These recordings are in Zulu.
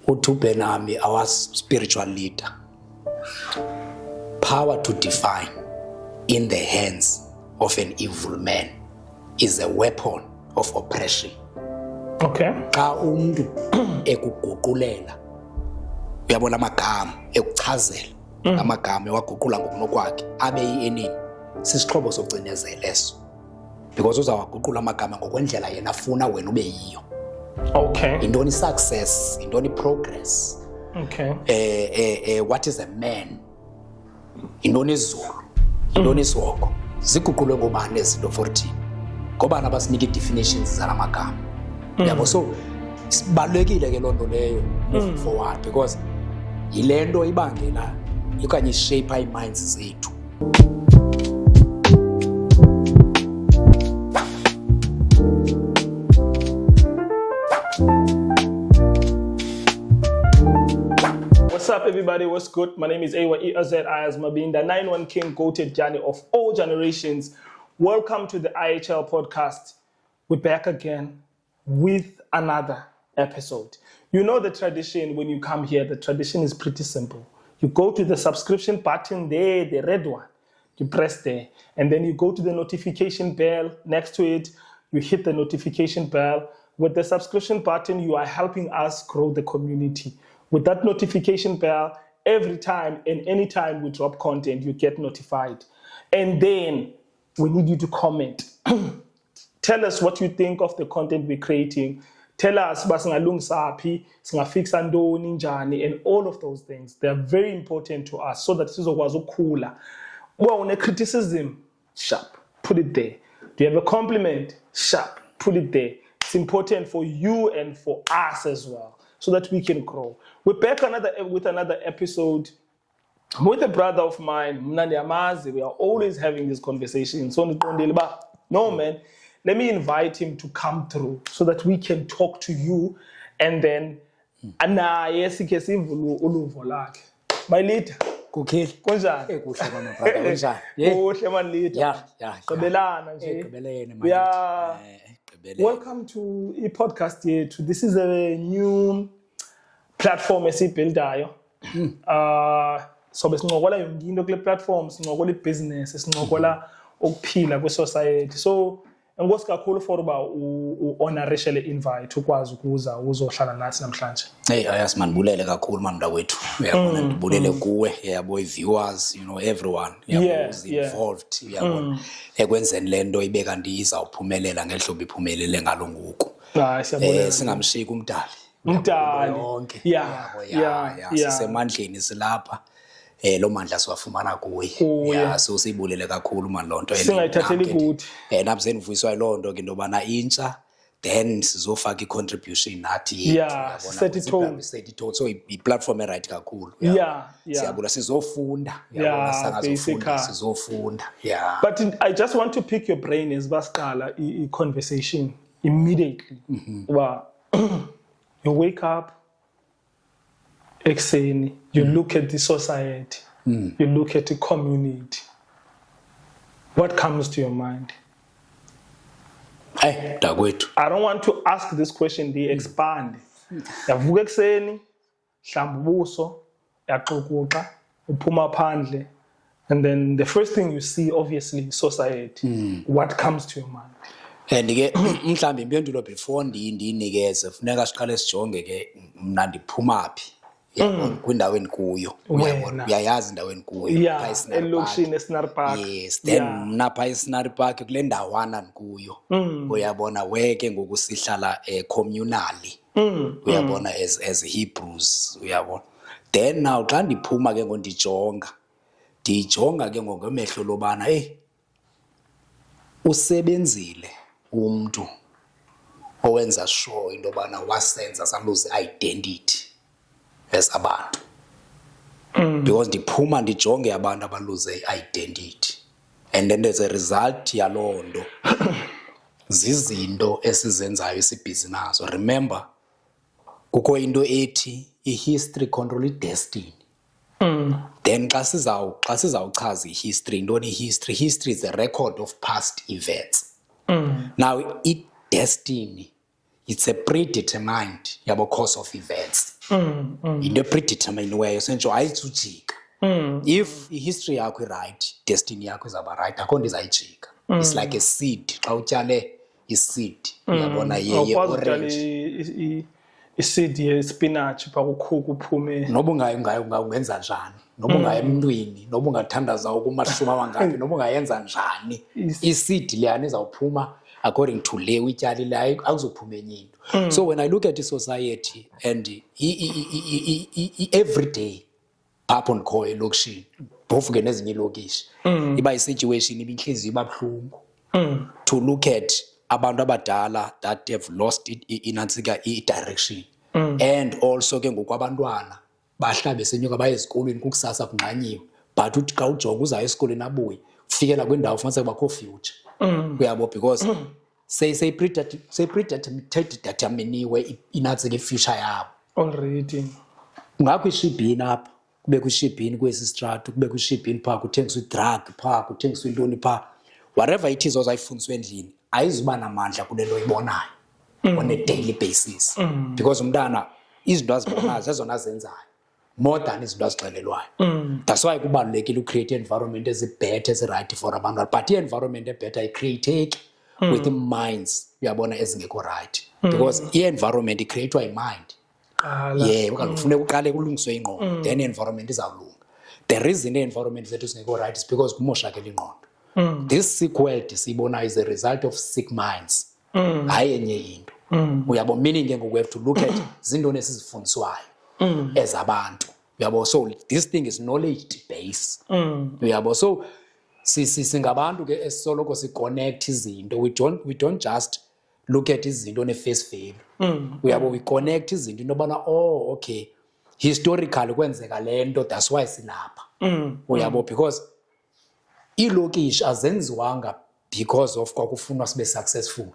uTubenami, our spiritual leader, power to define in the hands of an evil man is a weapon of oppression. Okay. Xa umuntu ekuguqulela uyabona amagama ekuchazela amagama ewaguqula ngokunokwakhe abe yi-enemy sisixhobo sokucinezela eso because uzawaguqula amagama ngokwendlela yena afuna wena ube yiyo. Okay. Intoni success, intoni progress. Okay. What is a man? Intoni izulu, intoni isoko. Ziguqulwe ngobani ezinto 14 ngobani abasinika i-definitions zalamagama. Yabo, so sibalulekile ke lonto leyo moving forward because yilento ibangela okanye shape our minds zethu. What's up, everybody? What's good? My name is Ewa Ayaz Mabinda, 91 King, goated journey of all generations. Welcome to the IHL podcast. We're back again with another episode. You know the tradition when you come here. The tradition is pretty simple. You go to the subscription button there, the red one. You press there. And then you go to the notification bell next to it. You hit the notification bell. With the subscription button, you are helping us grow the community. With that notification bell, every time and anytime we drop content, you get notified. And then we need you to comment. Tell us what you think of the content we're creating. Tell us basingalungisapi, singafixa ntoni njani, and all of those things. They're very important to us so that sizokwazi ukukhula. Well, on a criticism, sharp, put it there. Do you have a compliment? Sharp, put it there. It's important for you and for us as well, so that we can grow. We're back with another episode. I'm with a brother of mine, Mnandi Amazi. We are always having this conversation. So, no, man, let me invite him to come through so that we can talk to you. And then, my leader. Kukheli. Kunjani? Kuhle mama brother, kunjani? Kuhle man leader. Yeah. Gqibelana nje. Gqibelene manje. Welcome to a podcast here. This is a new platform esibuildayo. So besincokola yonke into kule platform, sincokola ibusiness, sincokola ukuphila kwi-society. So enkosi kakhulu for uba u-honorishe le invite ukwazi ukuza uzohlala nathi namhlanje. Hey, ayasibulele kakhulu mntakwethu. Uyabona ndibulele kuwe, yabo viewers, you know, everyone who's involved, uyabona. Ekwenzeni lento ibe kanti izawuphumelela ngehlobo iphumelele ngalo ngoku. Hayi siyabulela. Singamshiki umdali. Umdali. Yeah. Sisemandleni silapha. Lo mandla siwafumana kuye. So sibulele kakhulu man lonto singayithatheli kuthi. Nabuzeni mvuyiswa lonto ke ndobana intsha then sizofaka i-contribution nathi yabona set it so i-platform right kakhulu. Siyabula sizofunda yabona sizofunda. But I just want to pick your brain as basiqala i-conversation immediately. You wake up ekseni, you look at the society, you look at the community. What comes to your mind? I don't want to ask this question, they expand. Yavuka ekseni, hlamba ubuso, yaxukuxa, uphuma phandle, and then the first thing you see obviously society. What comes to your mind? And ke mhlambi impendulo before ndiyinikeze funeka siqale sijonge ke mna ndiphumaphi. Kwindawo endikuyo uyayazi indawo endikuyo elokishini eScenery Park. Yes, then mna pha eScenery Park kule ndawana ndikuyo uyabona weke ngokusihlala communally uyabona as Hebrews uyabona. Then now xa ndiphuma ke ngondijonga ke ngomehlo lobana usebenzile umuntu owenza sure into bana wasenza saluze identity as abantu. Because ndiphuma ndijonge abantu abaluze identity, and then there's a result yalondo zizinto esizenzayo esibhizi nazo. Remember kukho into ethi i-history control i-destiny. Then xa sizawuchaza i-history, intoni i-history? History is a record of past events. Now i-destiny, it's a predetermined course of events. into predetermined sentsho ayitsujika if history yakho right destiny yakho izaba right akho nto izayijika it's like a seed xa utyale i-seed uyabona orange i-seed ye-spinach kuphume noba ungenza njani noba ungaya emntwini noba ungathandaza ukumashumi amangaphi noba ungayenza njani i-seed leyana izawuphuma according to le uyityalileyo akuzophuma enye into so when I look at i-society and every day apho ndikhoyo elokishini phofu ke nezinye ilokishi iba yi-situation iba intliziyo iba buhlungu to look at abantu abadala that have lost inantsika i-direction and also ke ngoku abantwana bahlabe senyuka baye ezikolweni kukusasa kunqanyiwe but uthi xa ujonga uzayo esikolweni abuye ufikela kwindawo ufumanise bakho future uyabo because predeterminiwe inantsika i-future yabo already ngakho ishibhini apha kube kwishibhini kwesi strato kube kwishibhini phaa kuthengiswa i-drug phaa kuthengiswa intoni phaa whatever it is ozayifundiswa endlini ayizuba namandla kule nto oyibonayo on a daily basis because umntana izinto azibonayo zezona azenzayo more than izinto azixelelwayo that's why kubalulekile ucreate environment ezibhethe ezirayithi for abantwana but i-environment ebhetha ayicreateki with minds uyabona ezingekho right because i-environment icreatwa yi-mind kufuneka uqale kulungiswe ingqondo then i-environment izawulunga the reason i-environment zethu zingekho right is because kumoshakele ingqondo this sick world siyibonayo is a result of sick minds hayi enye into uyabo meaning ke ngoku we have to look at zintoni esizifundiswayo ezabantu uyabo so this thing is knowledge base uyabo so singabantu ke esoloko si-connect izinto we don't just look at izinto ne-face value uyabo we connect izinto into yobana okay historically kwenzeka le nto that's why silapha uyabo because iilokishi azenziwanga because of kwakufunwa sibe successful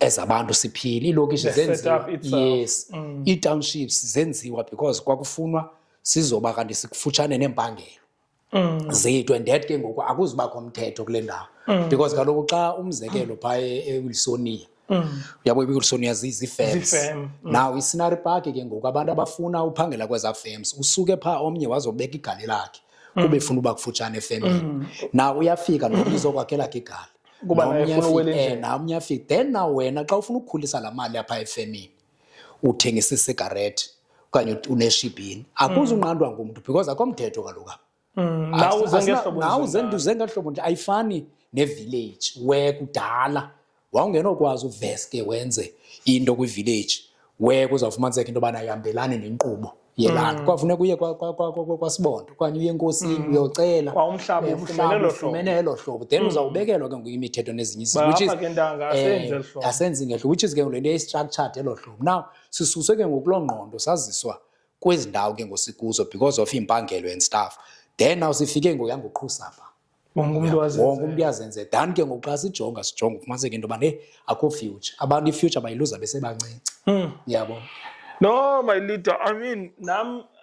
ezabantu siphile iilokishi zenziwa yes ii-townships zenziwa because kwakufunwa sizoba kanti sikufutshane neempangelo zethu and that ke ngoku akuzubakho mthetho kule ndawo because kaloku xa umzekelo phaa eWilsonia uyabo iWilsonia zii-firms now i-Scenery Park ke ngoku abantu abafuna uphangela kwezaa firms usuke phaa omnye wazobeka igali lakhe kube efuna uba kufutshane efemini now uyafika nomnye uzokwakhela khe igali namnye afika then now wena xa ufuna ukukhulisa laa mali apha efemini uthengisa isigarethi okanye uneshibhini akuzunqandwa ngumntu because akho mthetho kaloku uze ngehlobo nje ayifani nevillage where kudala wawungenokwazi uveske wenze into kwivillage where kuzawufumaniseka into yobana ihambelane nenkqubo yelanda kwafuneka uye kwasibondo okanye uye enkosini uyocela umhlaba ufumene elo hlobo then uzawubekelwa ke ngoku imithetho nezinye izinto asenzi ngehlobo which is ke ngoku le nto eyi-structured elo hlobo now sisuswe ke ngoku loo ngqondo saziswa kwezi ndawo ke ngosikuzo because of impangelo and stuff then now sifike ngoku yangoqhusapha wonke umntu yazenze then ke ngoku xa sijonga ufumaniseke into yoba akho future abantu i-future bayiluza besebancinci yabo. No, my leader, I mean,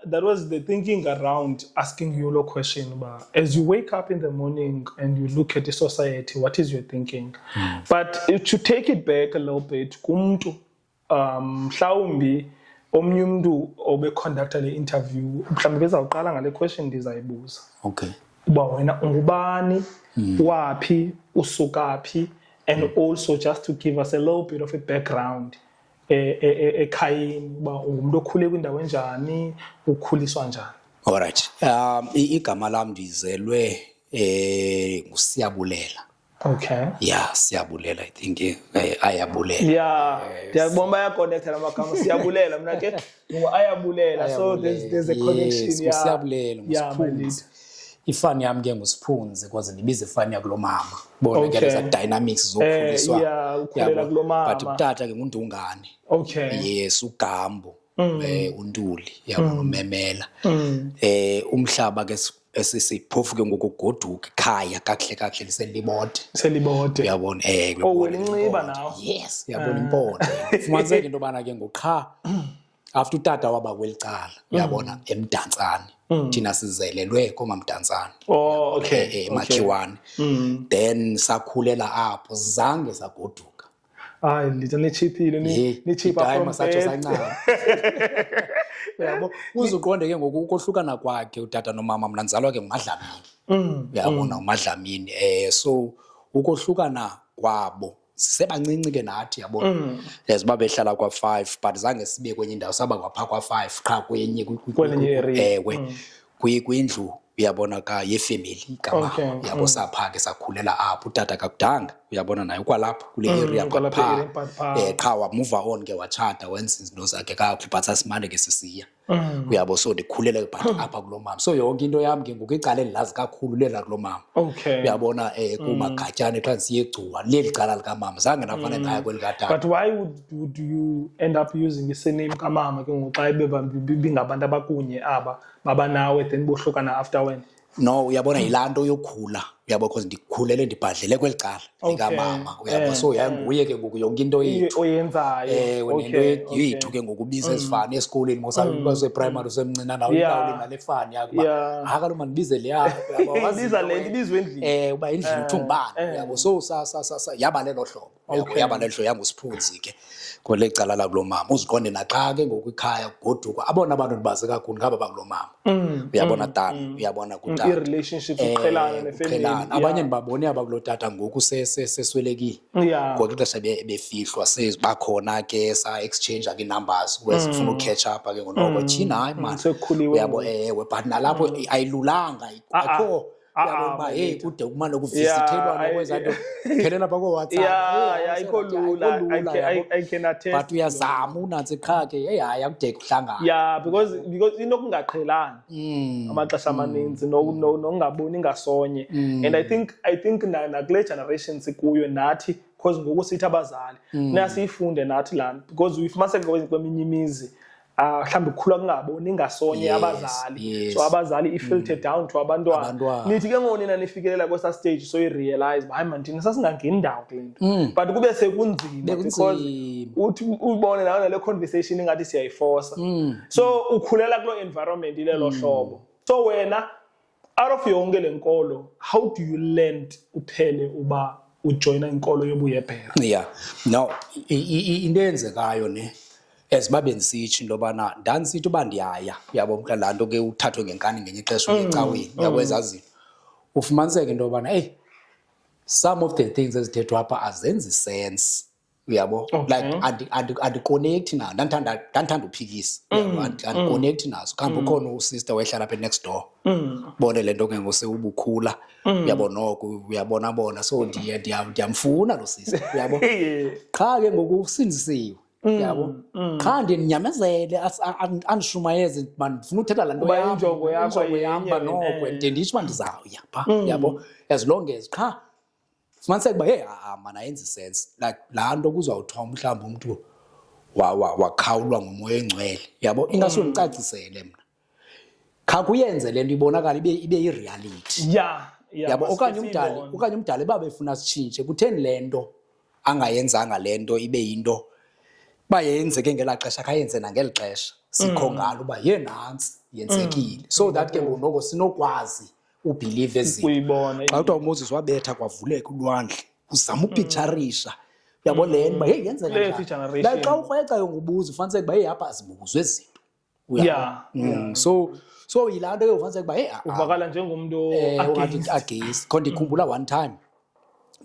that was the thinking around asking you a question about as you wake up in the morning and you look at the society, what is your thinking? But to take it back a little bit, kumntu mhlawumbi omnye umntu obeconducta le interview mhlawumbi bezawuqala ngale question ndizayibuza. Okay. Uba wena ungubani, waphi, usukaphi, and also just to give us a little bit of a background. Ekhayeni uba umuntu okhule kwindawo enjani ukhuliswa njani. All right. Igama lam ndizelwe nguSiyabulela. Okay. Yeah, Siyabulela, I think ayabulela. Yeah. Ndiyabona bayaconnect amagama Siyabulela mina ke ayabulela so there's a connection. Yeah. Siyabulela nguSiphunzi. Ifani yami ke nguSiphunzi because ndibiza ifani yakulo mama. Bona ke leza dynamics zokhuliswa. Yeah, ukhulela kulo mama. But utata ke nguNdungane. Okay. Yes, uGambo. uNtuli yabo umemela. Umhlaba ke esisiphofu ke ngokugoduka ekhaya kahle selibode uyabona wena inxiba nawo. Yes, uyabona impondo. Fumaniseke into bana ke ngoqha after utata waba kwelicala uyabona eMdantsane thina sizelelwe koMamdantsane. Oh, okay. Makhiwane. Then sakhulela apho zange sagoduka. hayi lithi nichiphile ni cheaper from masatsho bed. sancane. Uyabo uzuqonde ke ngoku ukohlukana kwakhe utata nomama mina ndizalwa ke nguMadlamini. Uyabona uMadlamini so ukohlukana kwabo sisebancinci ke nathi yabona. Siba behlala kwa5 but zange sibe kwenye indawo saba kwapha kwa5 qha kwenye kwindlu uyabona ka yefamily kamama yabo sapha ke sakhulela apho utata kakudanga uyabona naye kwalapha kule area kwapha qha wa move on ke wachata wenza izinto zakhe kakuhle but asimane ke sisiya uyabo so ndikhulele but apha kulomama so yonke into yami ke ngokucala elazi kakhulu lela kulomama uyabona kumagatyane xa siyegcuwa leli cala likamama zange nafana ngaye kwelikatata. But why would you end up using the surname kamama ke ngoxa bingabantu abakunye aba baba nawe then bohlukana after when? No uyabona ilanto yokhula uyabo because ndikhulele ndibhadlele kwelicala likamama uyabo so yanguye ke ngoku yonke into oyenzayo wena yethu ke ngokubiza ezifana esikoleni mosabe primary semncina nawo indawo nalefani yakuba akalo manibize leya uyabo biza le ibizwe endlini uba endlini uthungibani uyabo so yaba lelo hlobo yaba lelo hlobo yangusiphunzi ke kole cala la kulomama uziqonde naxa ke ngokukhaya goduka abona abantu ndibaze kakhulu ngaba bakulomama uyabona Dan uyabona kutata i-relationship uqhelana nefamily abanye ndibabone abakulotata ngoku seswelekile ngoku ixesha befihlwa sebakhona ke sa exchange ke numbers wesifuna ukecatch up ke ngonoko thina hayi man uyabo but nalapho ayilulanga akho uyabona ba hey kude kumane kuvisithelwa nokwenza into phelela pha ko WhatsApp ayikho lula I cannot tell but uyazama unansi qha ke hey hayi akudeke uhlangana because inokungaqhelani amaxesha amaninzi nokungaboni ngasonye and I think na kule generation sikuyo nathi because ngoku sithi abazali nasiyifunde nathi lana because uyifumaniseka kweminye imizi mhlawumbe ukukhula kungaboni ngasonye abazali so abazali i-filter down to abantwana nithi ke ngonina nifikelela kwesa stage so i-realize hayi man thina sasingangeni ndawo kule nto but kube sekunzima because uthi ubone nawe nale conversation ingathi siyayiforsa so ukhulela kulo environment ilelo hlobo so wena out of yonke lenkolo how do you learn uphele uba ujoina inkolo yobuyephera? No into eyenzekayo ne esibabe ndisithi into bana ndanisithi uba ndiyaya uyabo mhla laa nto ke uthathwe ngenkani ngenye ixesha uyecaweni uyakwenza zinto ufumaniseke into yobana hey some of the things ezithethwa apha azenzi sense uyabo like andikonekthi nayo ndandithanda uphikisa andikonekthi nazo kambe ukhona usister wehlala apha next door bone le nto ke ngoseubukhula uyabo noko uyabona so ndiyamfuna lo sister uyabo qha ke ngokusindisiwe yabo qha ndinyamezele andishumayeze man ndifuna uthetha la nto injongo yakho yahamba noko nditsho ndizawuya pha yabo as long as qha fumaniseka uba hey man ayenzi sense like laa nto kuzawuthiwa mhlawumbi umntu wakhawulwa ngumoya engcwele yabo ingasuke ndicacisele mna kha kuyenze le nto ibonakala ibe yi-reality yabo okanye umdala uba befuna sitshintshe kutheni le nto angayenzanga le nto ibe yinto bayenzeke ngelaa xesha khayenze nangeli xesha sikho ngalo uba nantsi yenzekile so that ke ngonoko sinokwazi ubelieve ezinto xa kuthiwa uMoses wabetha kwavuleka ulwandle uzama upicturisha uyabo le nto uba hey yenzeka njani xa ukrwecayo ngobuza ufaniseka uba hey apha azibuzwe ezinto so yilaa nto ke ufaniseka uba hey uvakala njengomntu against khona ndikhumbula one time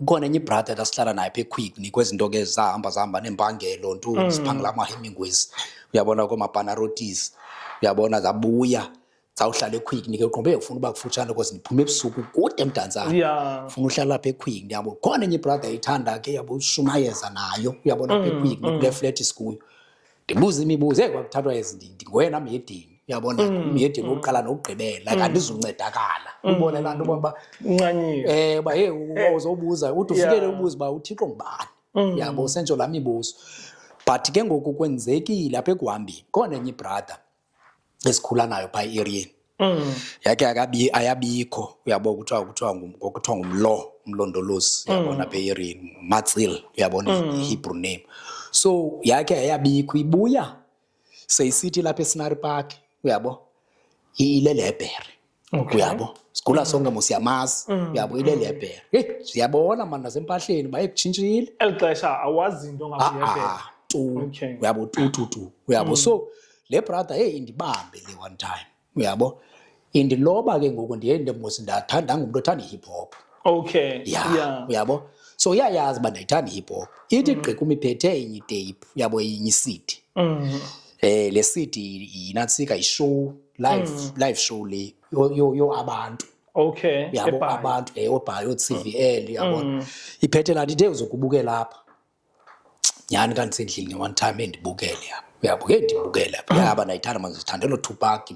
ukhona enye ibrother dasihlala naye pha eQuickney kwezinto ke zahamba nempangelo nto siphangela ama-Hemingways uyabona koomabanarotis uyabona zabuya zawuhlala eQuickney ke uqombe ufuna uba kufutshane because ndiphume ebusuku kude emdantsane ufuna uhlala apha eQuickney yabo khona enye ibrother ithanda ke yabo ushumayeza nayo uyabona apha eQuickney kule flat isikuyo ndibuza imibuzo kwakuthathwa ezindindi ngoyena myedini uyabona umyedini oqala nokugqibela like andizuncedakala ubone laa nto uba uncanyiwe uba hey uzobuza uthi ufikele ubuza uba uthixo ngubani yabo sentsho laa mibuzo but ke ngoku kwenzekile apha ekuhambeni khona enye ibrother esikhula nayo phaa e-eriyeni yakhe ayabikho uyabo kuthiwa ngumlondolozi uyabona apha e-eriyeni Matsil uyabona i-Hebrew name so yakhe ayabikho ibuya seyisithi lapha eScenery Park uyabo ilelebhere uyabo Sikhula sonke mosiyamazi uyabo ile lebhere hey siyabona manje nasempahleni bayekutshintshile elixesha awazi into ngabuyebhere tu uyabo tu uyabo so le brother hey indibambe le one time uyabo indiloba ke ngoku ndiye ndemose ndathanda ngumuntu othanda hip hop okay yeah uyabo so yayazi ba ndayithanda hip hop ithi gqika umiphethe enye tape uyabo enye CD le CD inatsika ishow live show le yo abantu okay yabo abantu obhayo TVL yabo iphethe la ndithe uzokubukela lapha nyani kanti sendlini one time endibukele yabo ke ndibukele yaba ndayithanda manje sithandelo Tupac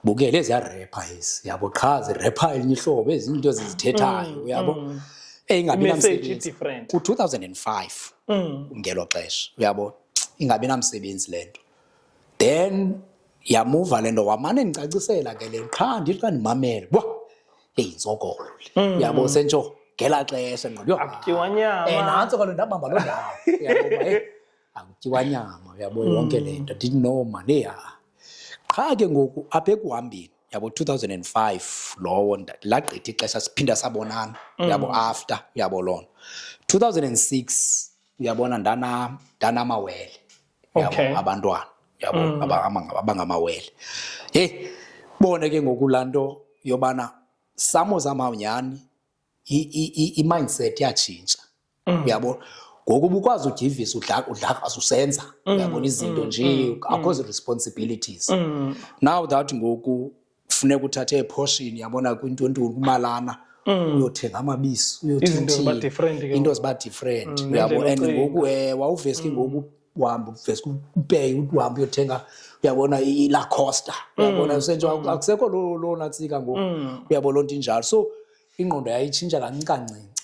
bukele ezi rapper ezi yabo qhaze rapper elinye ihlobo ezinto ezizithethayo yabo ingabi namsebenzi ku 2005 ngelo xesha uyabo ingabi namsebenzi lento then yamuva lento wamane nicacisela ke le qha ndithi xa ndimamela bwa inzokolo uyabo sentsho ngela xesha ngqondo akutyiwa nyama nantso kaloku ndabamba lo ndawo uyabo akutyiwa nyama uyabo yonke lento ndithi no man qha ke ngoku apha ekuhambeni yabo 2005 lowo lagqitha ixesha siphinda sabonana yabo after yabo lona 2006 uyabona ndanamawele yabo abantwana yabo abangamawele hey bone ke ngoku lanto yobana samo zamanyani i-mindset yatshintsha uyabo ngoku ubukwazi ujivisa udlaka asusenza uyabona izinto nje akho responsibilities now that ngoku kufuneka uthathe portion yabona kwinto kumalana uyothenga amabisi uyothenga into ziba different uyabo and ngoku wawuvesi ngoku uhamba uvese upay uhambe uyothenga uyabona iLacoste uyabona senje akusekho lo natsika ngoku uyabona lonto injalo so ingqondo yayitshintsha kancinci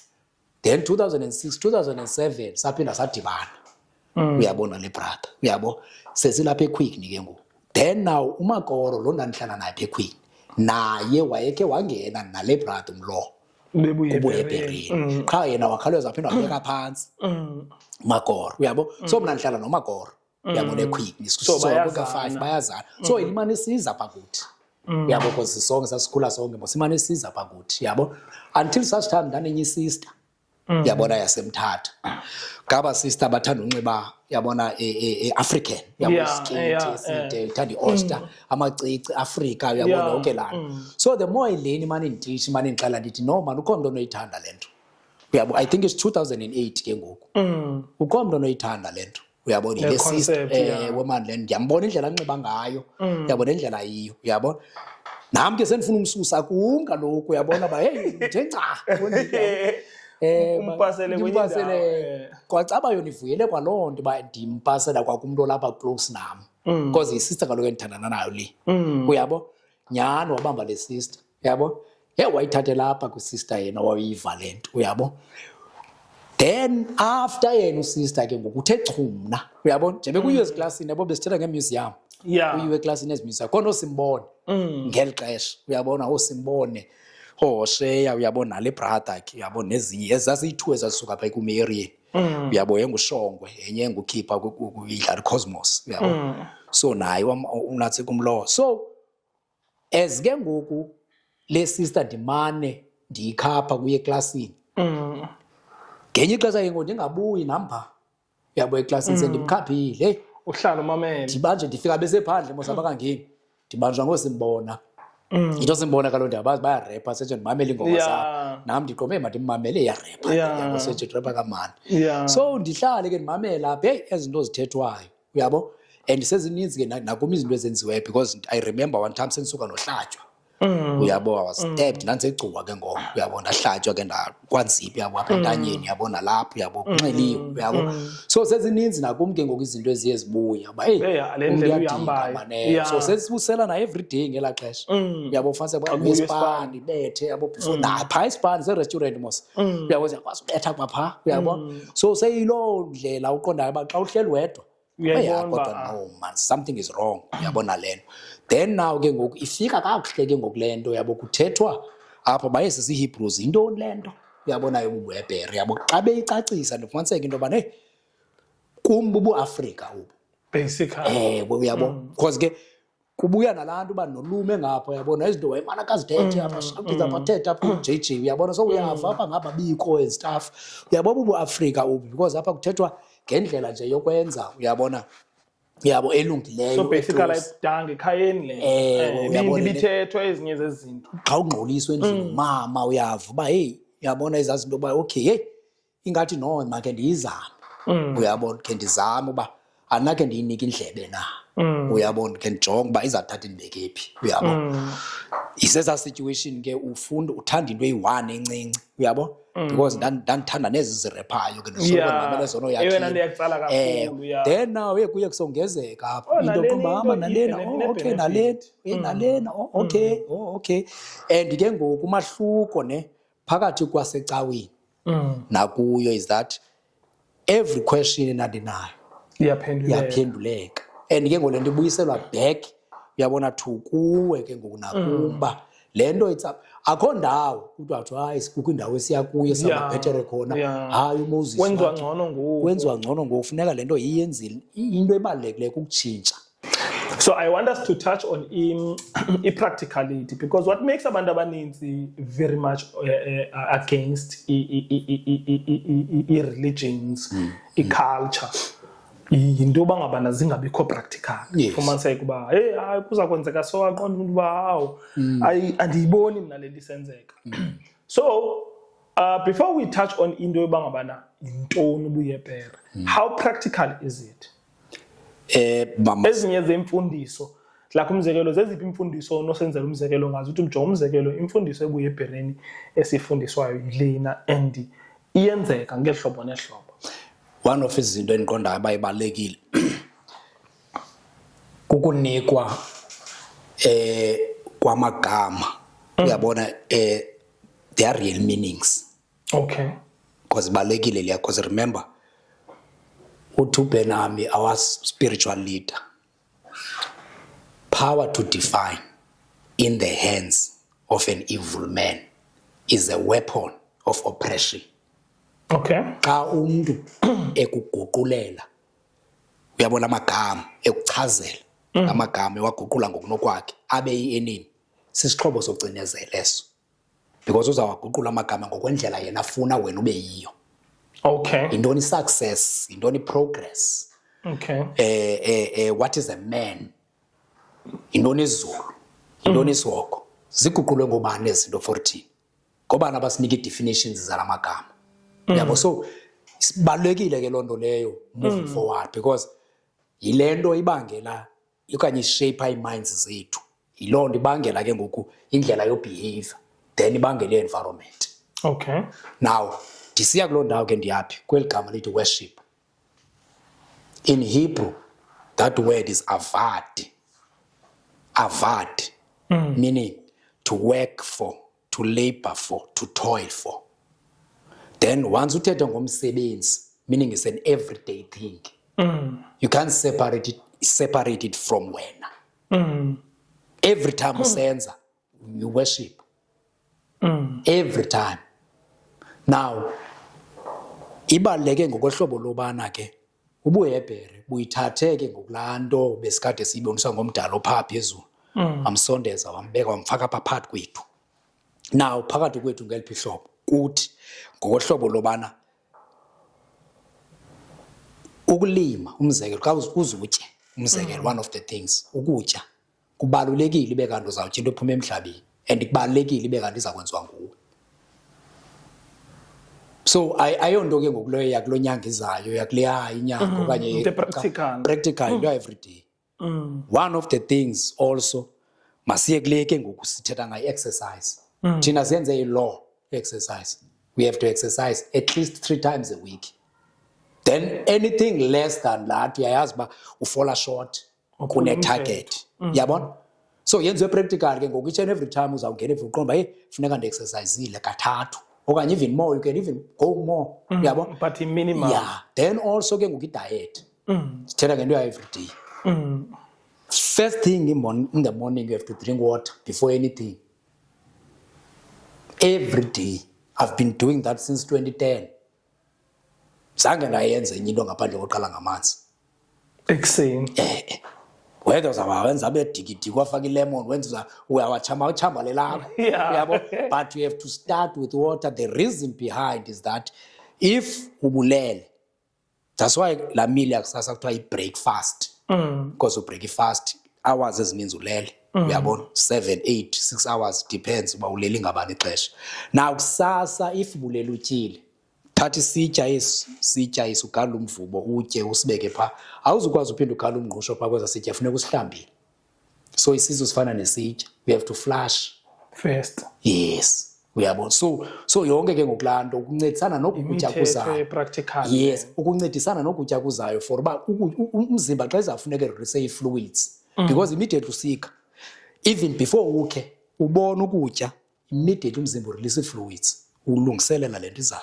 then 2006 2007 saphinda sadibana uyabona le brother uyabo sesilapha eQuick ke ngoku then now uMakoro lo ndanihlala naye eQuick naye wayeke wangena nale brother umlo ubuyebherini qha yena wakhaleza aphinda wabeka phansi Makoro uyabo so mina ndihlala noMakoro uyabona eQuick so ka 5 bayazana so imani isiza phakuthi uyabo because sonke sasikhula sonke mosimane isiza phakuthi yabo until such time ndanenye sister yabona yasemthatha ngaba sister bathanda unxiba yabona African yabo skate ithanda iOster amacici Africa yabona yonke lana so the more ileni manje ndithishi manje ngixala ndithi no man ukho umuntu onoyithanda lento uyabo I think it's 2008 ke ngoku ukho umuntu onoyithanda lento uyabona ile sister woman le ndiyambona indlela anxiba ngayo uyabona indlela yiyo uyabona nami ke sendifuna umsusa kunga lokho uyabona ba hey njenca umpasele kwacaba yona ivuyele kwalonto ba ndimpasela kwakumuntu lapha close nami because isister kaloku endithandana nayo le uyabo nyani wabamba le sister uyabo wayithathe lapha ku sister yena wayiva lento uyabo then after yena usister ke ngokuthe chumna uyabo nje bekuyiwe classini yabo besithetha ngemuseum uyiwe classini ezimuseum khona simbone ngelixesha uyabona simbone Sheya uyabona le brother ke uyabona nezinye ezasithu ezasuka pha kuMary uyabo yengushongwe yenye ngukhipha kuyidlala Cosmos uyabo so naye unathi kumlo so ezike ngoku le sister dimane ndiyikhapha kuye classini ngenye ixesha ke ngondingabuyi namba uyabo eclassini sendimkhaphile hey uhlala umamela ndibanje ndifika bese phandle mosaba kangeni ndibanjwa ngosimbona into simbona kaloku ndiyabazi baya rapper sethi ndimamela ingoma zakhe nami ndiqombe mandimamele ya rapper yabo sethi rapper kamani so ndihlale ke ndimamela hey ezinto zithethwayo uyabo and sezininzi ke nakumi izinto ezenziwe because I remember one time senisuka nohlatywa uyabo I was stabbed nanzegcuwa ke ngoku uyabo ndahlatywa ke ndakwanziphi yabo apha entanyeni yabo nalapho yabo kunxeliwe uyabo so sezininzi nakumke ngoku izinto eziye zibuya ba hey le ndlela uyihambayo so sesibusela na every day ngela xesha uyabo fanele bayisipani bethe yabo before napha isipani se restaurant mos uyabo siyakwazi ubetha kwapha uyabo so seyilo ndlela uqondayo ba xa uhleli wedwa uyayibona no man something is wrong uyabona lento then now ke ngoku ifika kakuhle ke ngoku lento yabo kuthethwa apha bayese siHebrews into lento uyabona yobuwebhere yabo xa beyicacisa ndifumaniseka into bana hey kumbubu Africa ubu basically uyabo because ke kubuya nalantu uba nolume ngapha uyabona izinto wayemana kazithethe apha shaqisa bathetha apha JJ uyabona so uyava apha ngaba biko and stuff uyabona ubuAfrika ubi because apha kuthethwa ngendlela nje yokwenza uyabona yabo elungileyo so basically ayidanga ekhayeni le ibithethwa ezinye zezinto xa ungxoliswe endlini mama uyava uba hey uyabona izazinto uba okay hey ingathi no make ndiyizame uyabona ke ndizame uba anake ndiyinike indlebe na uyabona ke ndijonge uba izathatha indibeke phi uyabona isesa situation ke ufunda uthanda into eyi-1 encinci uyabona because ndandithanda nezi zirephayo ke ndisokulamele zona yena ndiyacala kakhulu then now kuye kusongezeka apha into qomba nalena okay nalena okay and ke ngoku umahluko ne phakathi kwasecaweni nakuyo is that every question endinayo iyaphenduleka and ke ngolento ibuyiselwa back uyabona thu kuwe ke ngoku nakumba lento it's up akho ndawo uthi wathi hayi sikukho indawo esiya kuyo sabaphethere khona hayi uMoses kwenziwa ngcono ngoku kufuneka lento iyenzile into ebalekile ukutshintsha. So I want us to touch on practicality because what makes abantu abaninzi very much against religions, culture. Into bangabana zingabikho practical. Fumanise kuba hey kuza kwenzeka so aqonda umuntu bawo andiyiboni mina le lisenzeka. So before we touch on into bangabana intoni ubuyepere, how practical is it? Ezinye zemfundiso la kumzekelo zeziphi imfundiso onosenzela umzekelo ngazi uthi ujonga umzekelo imfundiso ebuye eBhereni esifundiswayo yilena and iyenzeka ngehlobo nehlobo. One of izinto endiqondayo abayibalekile kukunikwa kwamagama uyabona their real meanings. Okay. Because balekile leya because remember uthi uBenami our spiritual leader power to define in the hands of an evil man is a weapon of oppression. Okay. Xa umuntu ekuguqulela uyabona amagama ekuchazela amagama ewaguqula ngokunokwakhe abe yienemy sisixhobo socinezela eso because uzawaguqula amagama ngokwendlela yena afuna wena ube yiyo. Okay. Intoni success, intoni progress. Okay. What is a man? Intoni izulu, intoni iswoko. Ziguqulwe ngobani ezinto 14. Ngobani abasinika definitions zalamagama. Yabo so sibalekile ke lonto leyo moving forward because yilento ibangela okanye shape ay minds zethu. Yilonto ibangela ke ngoku indlela yo behavior then ibangela environment. Okay. Now disiya kuloo ndawo ke ndiyaphi kweli gama lithi worship. In Hebrew that word is avad. Avad meaning to work for, to labor for, to toil for. Then once uthetha ngomsebenzi meaning it's an everyday thing. You can't separate it from wena. Every time usenza you worship. Every time. Now ibaleke ngokwehlobo lobana ke ubuHebhere buyithathe ke ngokulanto besikade siyiboniswa ngomdalo pha phezulu amsondeza wambeka wamfaka apha phakathi kwethu. Now phakathi kwethu ngeliphi ihlobo kuthi ngokwehlobo lobana ukulima umzekelo xa uzutye umzekelo one of the things ukutya kubalulekile ibe kanti uzawutya into ephuma emhlabeni and kubalulekile ibe kanti iza kwenziwa nguwe. So ayonto ke ngokuleyo yakulonyanga izayo yakuleya inyanga okanye practical into every day. One of the things also masiye kule ke ngoku sithetha ngayi exercise. Thina senze i-law exercise. We have to exercise at least 3 times a week. Then anything less than that uyayazi ba ufola short kune target. Yabona? So yenziwe practical ke ngoku each and every time uzawungena evuqomba hey funeka ndi-exerciseile kathathu. Okanye even more you can even go more. Yabo? But minimum. Yeah. Then also ke ngoku diet. Sithetha ngento every day. First thing in the morning you have to drink water before anything. Every day. I've been doing that since 2010. Zange ndayenza enye into ngaphandle koqala ngamanzi. Ekuseni. whether uzawenza abedikidiki wafaka ilemon wenza uyawachambalelanga uyabo. But you have to start with water. The reason behind is that if ubulele, that's why la meal yakusasa kuthiwa i-breakfast, because ubreak fast hours ezininzi ulele uyabona 7 8 6 hours depends uba ulele ngabani ixesha. Now kusasa if ubulele utyile, thatha isitya esi ugala umvubo utye usibeke pha, awuzukwazi uphinda ugala umngqusho pha kweza sitya, funeka usihlambile. So isizwe sifana nesitya, we have to flush first. Yes, uyabona. So yonke ke ngokulaa nto ukuncedisana nokutya kuzayo. Yes, ukuncedisana nokutya kuzayo for uba umzimba xa izawufuneka release fluids, because immediately usika, even before ukhe ubona ukutya, immediately umzimba release fluids ulungiselela le nto izayo.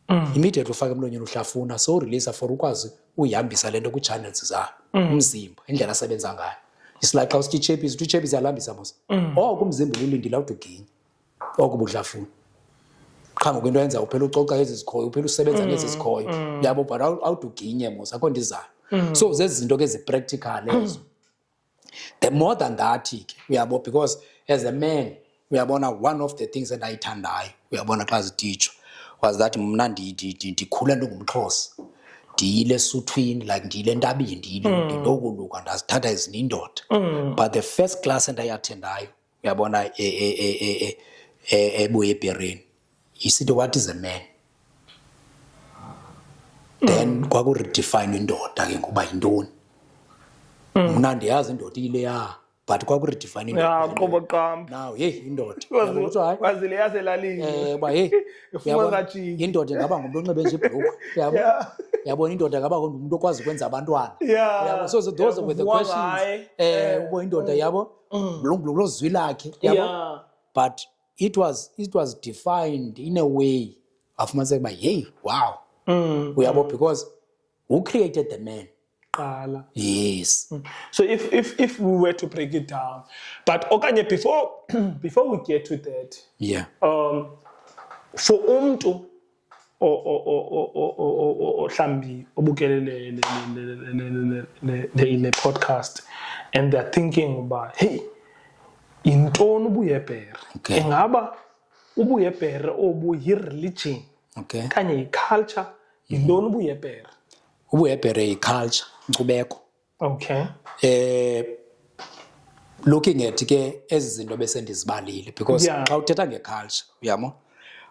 Immediately ufake emlonyeni uhlafuna, so release for ukwazi uyihambisa le nto kwi-channels zayo umzimba, indlela asebenza ngayo. It's like xa usitya ichapisi, ichapisi yalambisa mos. Oko umzimba ulindile awuduginye, oko ubuhlafuna. Qha ngoku into yenza uphela ucoca ezi zikhoyo, uphela usebenza ngezi zikhoyo, yabo, but awuduginye mos, akho nto izayo. So zezi zinto ke zi-practical ezo. The more than that ke uyabo, because as a man uyabona, one of the things endayithandayo uyabona xa zititsho was that mna ndikhule ndingumXhosa, ndiyile esuthwini, like ndiyile entabeni, ndilokuluka ndazithatha ezinindoda. But the first class endayathendayo uyabona eBuyebereni isithi what is a man, then kwakuredefine indoda ke ngoba yintoni. Mna ndiyazi indoda ile but kwakuredefine indoda. Qobo qamba. Now indoda wazile yaselalini uba indoda ingaba ngumntu onxibe nje ibhrukhwe, yabona, indoda ingaba ngumntu okwazi ukwenza abantwana, yabo. So those were the questions. Ubo indoda yabo lo zwi lakhe, yabo. But it was defined in a way afumaniseka uba wow, uyabo, because who created the man? Yes. So if we were to break it down, but okanye before we get to that, for umntu ohlambi obukele le podcast and they're thinking about, hey, intoni ubuyebhere? Ingaba ubuyebhere obu yi-religion kanye yi-culture? Intoni ubuyebhere? Ubuyebhere yi-culture, inkcubeko. Looking at ke ezi zinto bese ndizibalile, because xa uthetha nge-culture uyamo,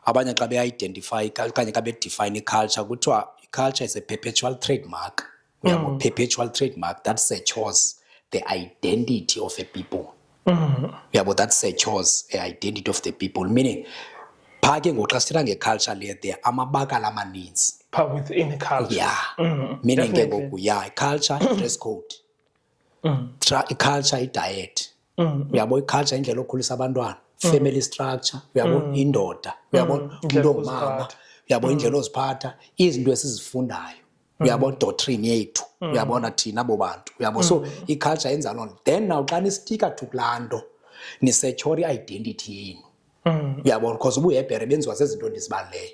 abanye xa be-identify okanye xa be-define i-culture kuthiwa i-culture is a perpetual trademark, uyamo. Perpetual trademark that secures the identity of a people, uyabo, that secures the identity of the people, meaning phaa ke ngoku xa sithetha nge-culture le there amabakala amaninzi within a culture. Meaning ke ngoku i-culture i-dress code, i-culture i-diet, uyabo, i-culture indlela okhulisa abantwana, family structure, uyabo, indoda, uyabo, umntu ongumama, uyabo, indlela oziphatha, izinto esizifundayo, uyabo, doctrine yethu, uyabona thina abo bantu, uyabo. So i-culture yenza loo nto. Then now xa nistika to kulaa nto nisecure i-identity yenu, uyabona, because ubuyebhere benziwa zezinto ndizibaleyo,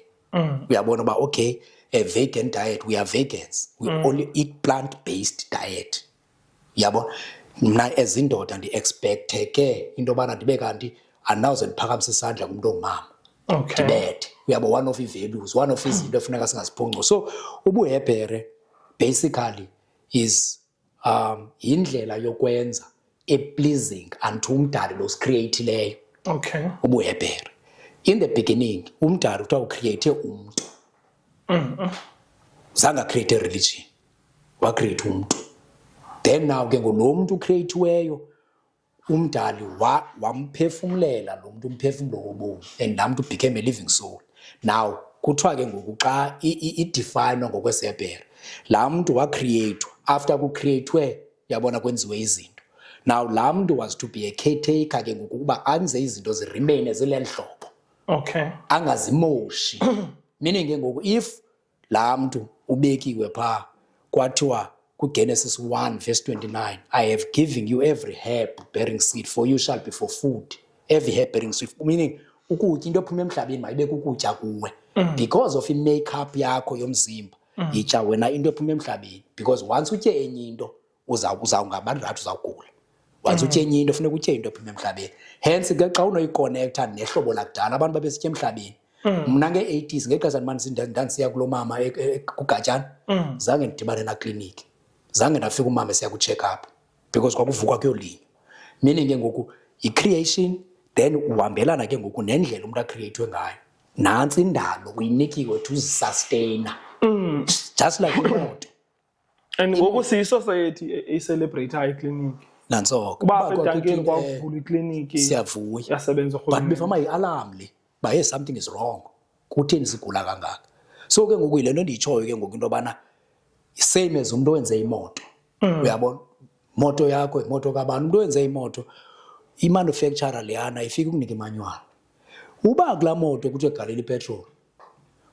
uyabona uba okay, a vegan diet, we are vegans, we only eat plant-based diet, yabo. Mna ezindoda ndi-expecte ke into yobana ndibe kanti andinawuze ndiphakamise isandla kumntu ongumama, ndibethe, uyabo, one of i-values, one of izinto efuneka singaziphuncu. So ubuyebhere basically is yindlela yokwenza e-pleasing unto umdali lo sicreatileyo. Ubuyebhere in the beginning umdali kuthiwa ucreate umntu, zange acreate a-religion, wacreate umntu. Then now ke ngulo mntu ucreatiweyo umdali wamphefumlela lo mntu umphefumlo wobomi, and laa mntu became a living soul. Now kuthiwa ke ngoku xa idefinwa ngokwesebhere, laa mntu wacreatwa, after kucreatwe yabona kwenziwe izinto. Now laa mntu was to be a caretaker ke ngoku ukuba anze izinto ziremaine zile hlobo, angazimoshi. Meaning ke ngoku if laa mntu ubekiwe phaa kwathiwa kuGenesis 1 verse 29, I have given you every herb bearing seed, for you shall be for food, every herb bearing seed, meaning ukutya, into ephuma emhlabeni mayibe kukutya kuwe, because of i-makeup yakho yomzimba, yitya wena into ephuma emhlabeni, because once utye enye into uzawungabantu rathi uzawugula. Once utye enye into funeka utye into ephuma emhlabeni. Hence ke xa unoyiconnecta nehlobo lakudala abantu babesitya emhlabeni. Mna nge-80s ngexesha ndandisiya kulo mama kuGatyana zange ndidibane na clinic. Zange ndafika umama esiya ku-check up because kwakuvukwa kuyolinywa. Meaning ke ngoku i-creation then uhambelana ke ngoku nendlela umuntu acreatwe ngayo. Nantsi indalo uyinikiwe to sustain. Just like imoto. And ngoku siyi-society ecelebrate iclinic. Nantsoko. Kuba edankeni kwavula iclinic. Siyavuya. Yasebenza But befama yi-alarm le. But yes, something is wrong. Kutheni sigula kangaka? So ke ngoku ile nto ndiyitshoyo ke ngoku into yobana same as umuntu owenze imoto. Uyabona? Moto yakho, imoto kabani, umuntu owenze imoto, i-manufacturer leyana ifika ukunika imanyuwali. Uba kulaa moto kuthiwe galeli ipetrol.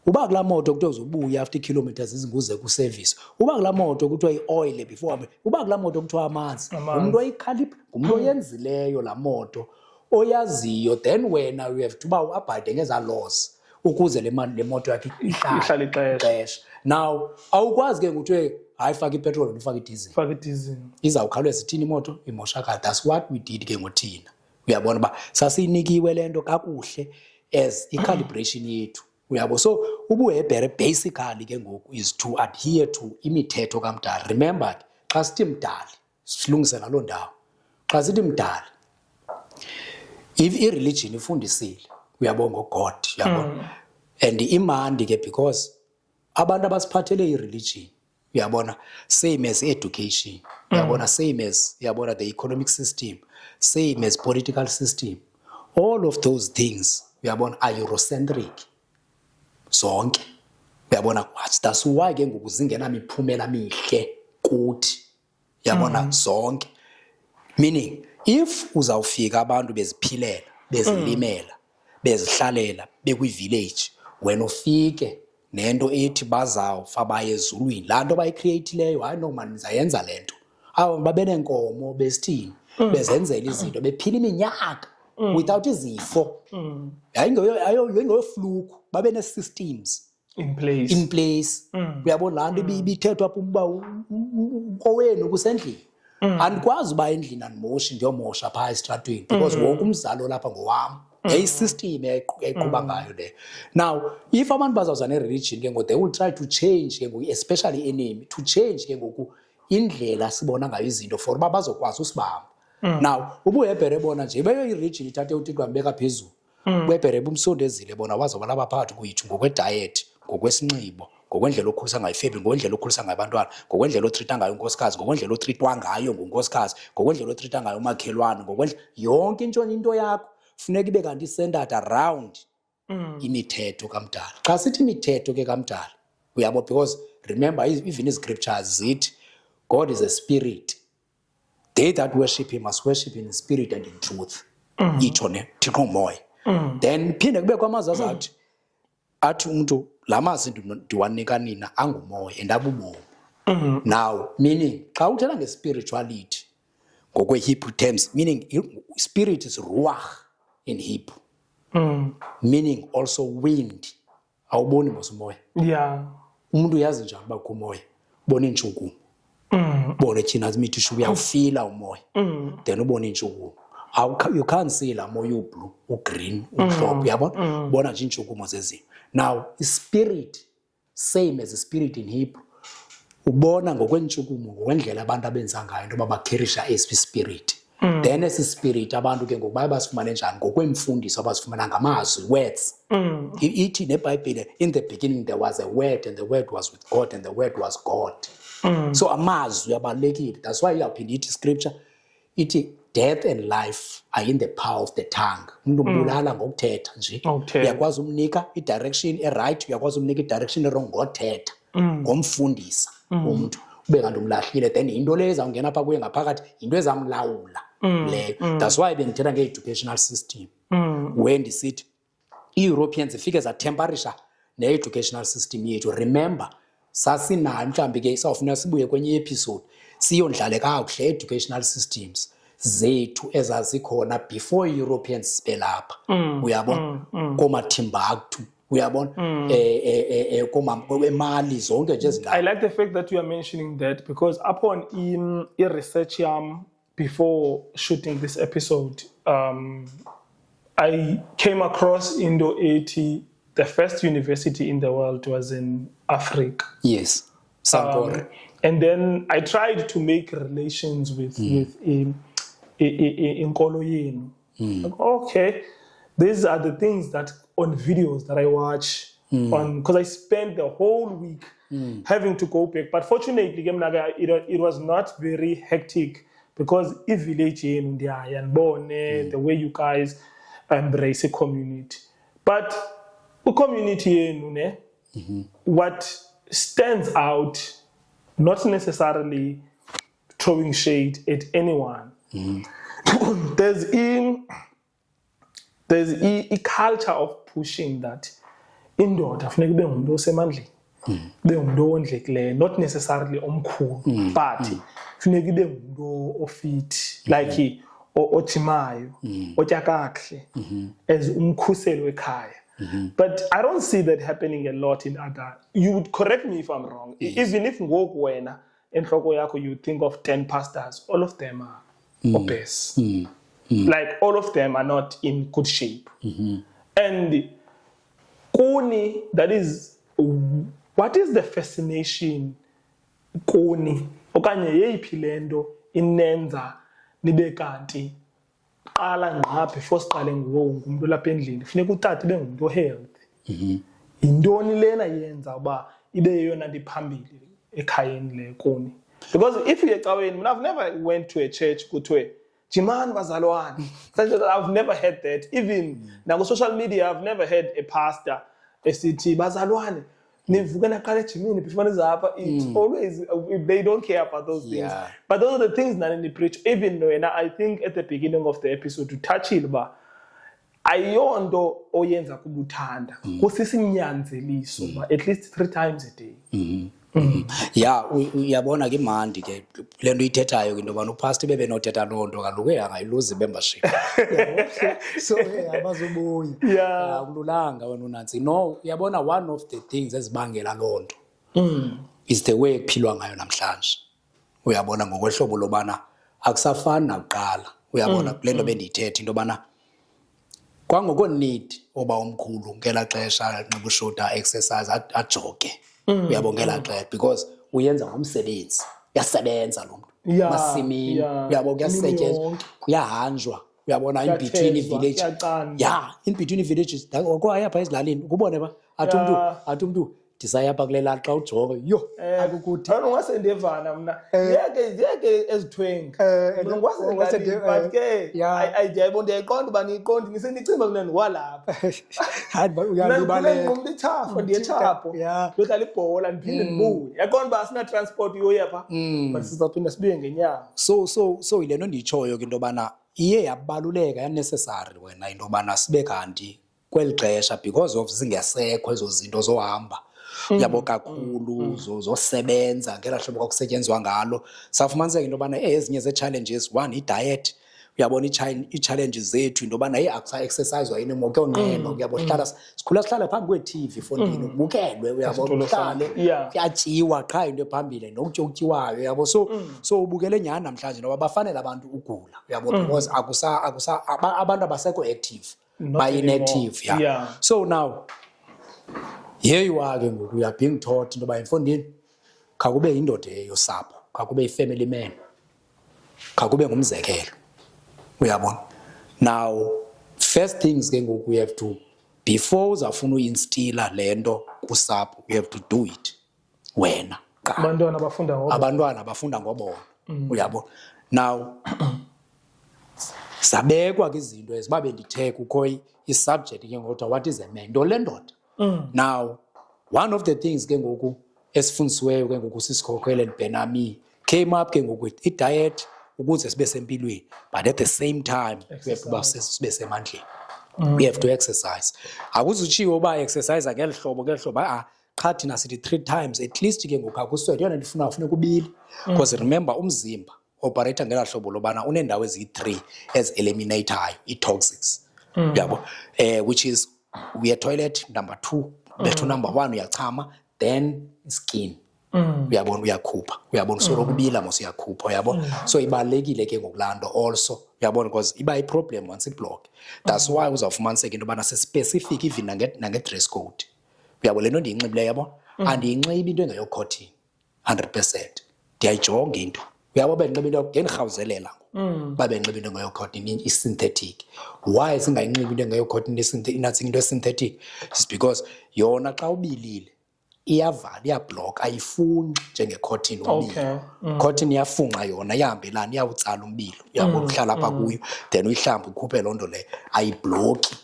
Uba kulaa moto kuthiwe uzobuya after kilometers izinguze ku-service. Uba kulaa moto kuthiwe i-oil before. Uba kulaa moto kuthiwe amanzi. Umuntu oyikhalipha, umuntu oyenzileyo laa moto, oyaziyo, then wena you have to uba uabhayide ngezaa laws ukuze le moto yakhe ihlale ixesha. Now awukwazi ke nguthiwe hayi faka ipetrol ufaka idizili. Faka idizili. Izawukhawuleza ithini imoto imoshakala. That's what we did ke ngothina. Uyabona ba sasinikiwe lento kakuhle as i-calibration yethu. Uyabo so ubuhebhere basically ke ngoku is to adhere to imithetho kamdala. Remember xa sithi mdali silungise naloo ndawo. Xa sithi mdali if i-religion ifundisile uyabonga God uyabona and imandi ke because abantu abasiphathele i-religion uyabona same as education uyabona same as uyabona the economic system same as political system all of those things uyabona are Eurocentric zonke uyabona that's why ke ngoku zingena miphumela mihle kuthi uyabona zonke meaning if uzawufika abantu beziphilela bezilimela bezihlalela bekwi-village wena ufike nento ethi bazawufa baye ezulwini laa nto bayicreatileyo hayi no man nizayenza le nto aba babeneenkomo besithini bezenzela izinto bephila iminyaka without izifo yayingeyofluku babe nee-systems in place uyabona laa nto ibithethwa apho uba kowenu kusendlini andikwazi uba endlini andimoshi ndiyomosha phaa esitratweni because wonke umzalo lapha ngowam yayisystem eqhuba ngayo leyo. Now if abantu bazawuza ne-religion ke ngoku they will try to change ke ngoku especially enemy to change ke ngoku indlela sibona ngayo izinto for uba bazokwazi usibamba. Now ubuhebhere bona nje beyo i-religion ithathe uThixo wambeka phezulu ubuhebhere bumsondezile bona wazoba lapha phakathi kwethu ngokwediet ngokwesinxibo ngokwendlela okhulisa ngayo ifebi ngokwendlela okhulisa ngayo abantwana ngokwendlela otreata ngayo unkosikazi ngokwendlela otreatwa ngayo ngunkosikazi ngokwendlela otreata ngayo umakhelwane ngokwendlela yonke into yakho funeka ibe kanti centered around imithetho kamdala. Xa sithi imithetho ke kamdala uyabo because remember even scriptures zithi God is a spirit. They that worship him must worship in spirit and in truth. Itsho ne Thixo umoya. Then phinde kube kwamazwi athi umuntu lamazwi ndiwanika nina angumoya endabubomi. Now meaning xa uthetha nge-spirituality ngokwe-Hebrew terms meaning spirit is ruach in Hebrew. Meaning also wind. Awuboni mos umoya. Yeah. Umuntu uyazi njani uba kumoya ubona intshukumo. Ubone thina zimithisho uyawufila umoya. Then ubone intshukumo. You can't see la moya ublue, ugreen, umhlophe uyabona? Ubona nje intshukumo zezimo. Now spirit same as a spirit in Hebrew. Ubona ngokwentshukumo ngokwendlela abantu abenza ngayo into yoba bakherisha esi spirit. Then esi spirit abantu ke ngoku baye basifumane njani ngokwemfundiso abazifumana ngamazwi words. Ithi neBhayibhile in the beginning there was a word and the word was with God and the word was God. So amazwi abalulekile. That's why iyawuphinda ithi scripture ithi death and life are in the power of the tongue. Umuntu umbulala ngokuthetha nje. Uyakwazi umnika i-direction e-right, uyakwazi umnika i-direction e-wrong ngothetha, ngomfundisa umuntu. Ube kanti umlahlile then into leyo ezawungena apha kuye ngaphakathi into ezamlawula leyo. That's why bendithetha nge-educational system where ndisithi i-Europeans ifike zatemperisha ne-educational system yethu. Remember sasinayo mhlawumbi ke sawufuna sibuye kwenye episode siyondlale kakuhle educational systems zethu ezazikhona before Europeans belapha uyabona komaTimbuktu uyabona kwemali zonke nje I like the fact that you are mentioning that, because upon in research before shooting this episode, I came across Indo 80. The first university in the world was in Africa. Yes, Sankore. And then I tried to make relations with Inkolo Yenu. Okay, these are the things that on videos that I watch on, because I spent the whole week having to go back. But fortunately, it was not very hectic, because if village in the way you guys embrace a community. But a community, what stands out, not necessarily throwing shade at anyone. There's a culture of pushing that indoda funeka ube ngumuntu osemandleni, ube ngumuntu ondlekileyo, not necessarily omkhulu, but funeka ibe ngumuntu ofit, like ojimayo, otya kakuhle, as umkhuseli wekhaya. But I don't see that happening a lot in other. You would correct me if I'm wrong. Yes. Even if ngoku wena enhloko yakho you think of 10 pastors, all of them are obese. Like all of them are not in good shape. And kuni, that is, what is the fascination kuni? Okanye yeyiphi lento inenza nibe kanti qala ngqa before siqale ngumuntu lapha endlini funeka utata ibe ngumuntu healthy. Intoni lena yenza uba ibe yeyona nto iphambili ekhayeni le kuni? Because if you ecaweni, I've never went to a church kuthiwe jimani bazalwane. I've never heard that. Even now on social media, I've never heard a pastor esithi bazalwane nivuke naqala ejimini before nizapha. It's always, they don't care about those things. But those are the things that they preach. Even when I think at the beginning of the episode to touch it, ba ayonto oyenza kubuthanda kusisinyanzeliso ba at least 3 times a day. Yeah, uyabona ke mandi ke lento ithethayo ke into bana upastor bebe nothetha lonto kaloku angayiluzi membership. So abazobuya. Yeah, kululanga wena unansi. No, uyabona one of the things ezibangela lonto is the way kuphilwa ngayo namhlanje. Uyabona ngokwehlobo lobana akusafani nakuqala. Uyabona kulento bendiyithetha into bana kwangoko need oba omkhulu ngela xesha anxiba ushoda exercise ajoge. Uyabongela xesha because uyenza ngomsebenzi, uyasebenza lo muntu masimini, uyabona kuyasetyenzwa, kuyahanjwa, uyabona in between village, in between villages okwaya pha ezilalini kubone ba athi umuntu disayapha kulela xa ujonge yo akukuthi ngase ndevana mna yeke ezithwengi ngwase but ke ayidiyayibona ndiyayiqonda uba niyiqondi nisenicimba kunani walapha hayi uyalibalela ngumntu ithafa ndiyethapho ndohlala ibhola ndiphinde ndibuye yaqonda uba asina transport yoyapha but sizawuphinda sibuye ngenyawo. So yile nto ndiyitshoyo ke into yobana iye yabaluleka yanecessary wena into yobana sibe kanti kweli xesha because of zingesekho ezo zinto zohamba yabo kakhulu zosebenza ngela hlobo kwakusetyenzwa ngalo safumaniseka into yobana ezinye ze-challenges, one i-diet, uyabona i-challenges zethu into yobana akusa-exerciswa yini moke onqeno, uyabo sikhula phambi kwe-TV efondini ubukelwe, uyabona uhlale kuyatyiwa qha into ephambili nokutya okutyiwayo, yabo so ubukele nyhani namhlanje noba bafanele abantu ugula, uyabo because abantu abasekho active ba-inactive. So now here you are ke ngoku you are being taught into yoba emfondini khakube yindoda yosapho, khakube yi-family man, khakube ngumzekelo, uyabona. Now first things ke ngoku you have to, before uzafuna uyiinstila le nto kusapho, you have to do it wena. Abantwana bafunda ngobona, uyabona. Now zabekwa ke izinto ezibabe ndithe kukho i-subject ke ngoku what is a man, nto le ndoda. Now one of the things ke ngoku esifundisiweyo ke ngoku sisikhokhele Benami came up ke ngoku i-diet ukuze sibe sempilweni, but at the same time we have to sibe semandleni, we have to exercise. Akuzutshiwo uba exercise ngeli hlobo qha thina sithi 3 times at least ke ngoku akuswethe yona ndifuna kubili, because remember umzimba operator ngela hlobo lobana unendawo ezi-3 ezi-eliminatayo i-toxics, yabo which is uye toilet, number 2 bethu number 1 uyachama, then skin uyabona uyakhupha, uyabona so lokubila mos uyakhupha, uyabona so ibalekile ke ngokulando also, uyabona because iba iproblem once iblock. That's why uzawufumaniseka into yobana se-specific even nange-dress code, uyabona le nto ndiyinxibileyo, yabona andiyinxibi into engeyo cotton 100%, ndiyayijonga into, uyabo bendixiba into ngendirhawuzelela babe nxiba into engeyo cotton i-synthetic. Why singayinxibi into engeyo cotton inathi into e-synthetic? It's because yona xa ubilile iyavala, iyablock, ayifuni njenge-cotton umbilo. Cotton iyafunxa yona, iyahambelana, iyawutsala umbilo, uyabona uhlala apha kuyo, then uyihlambe ukhuphe loo nto leyo, ayibhlokhi,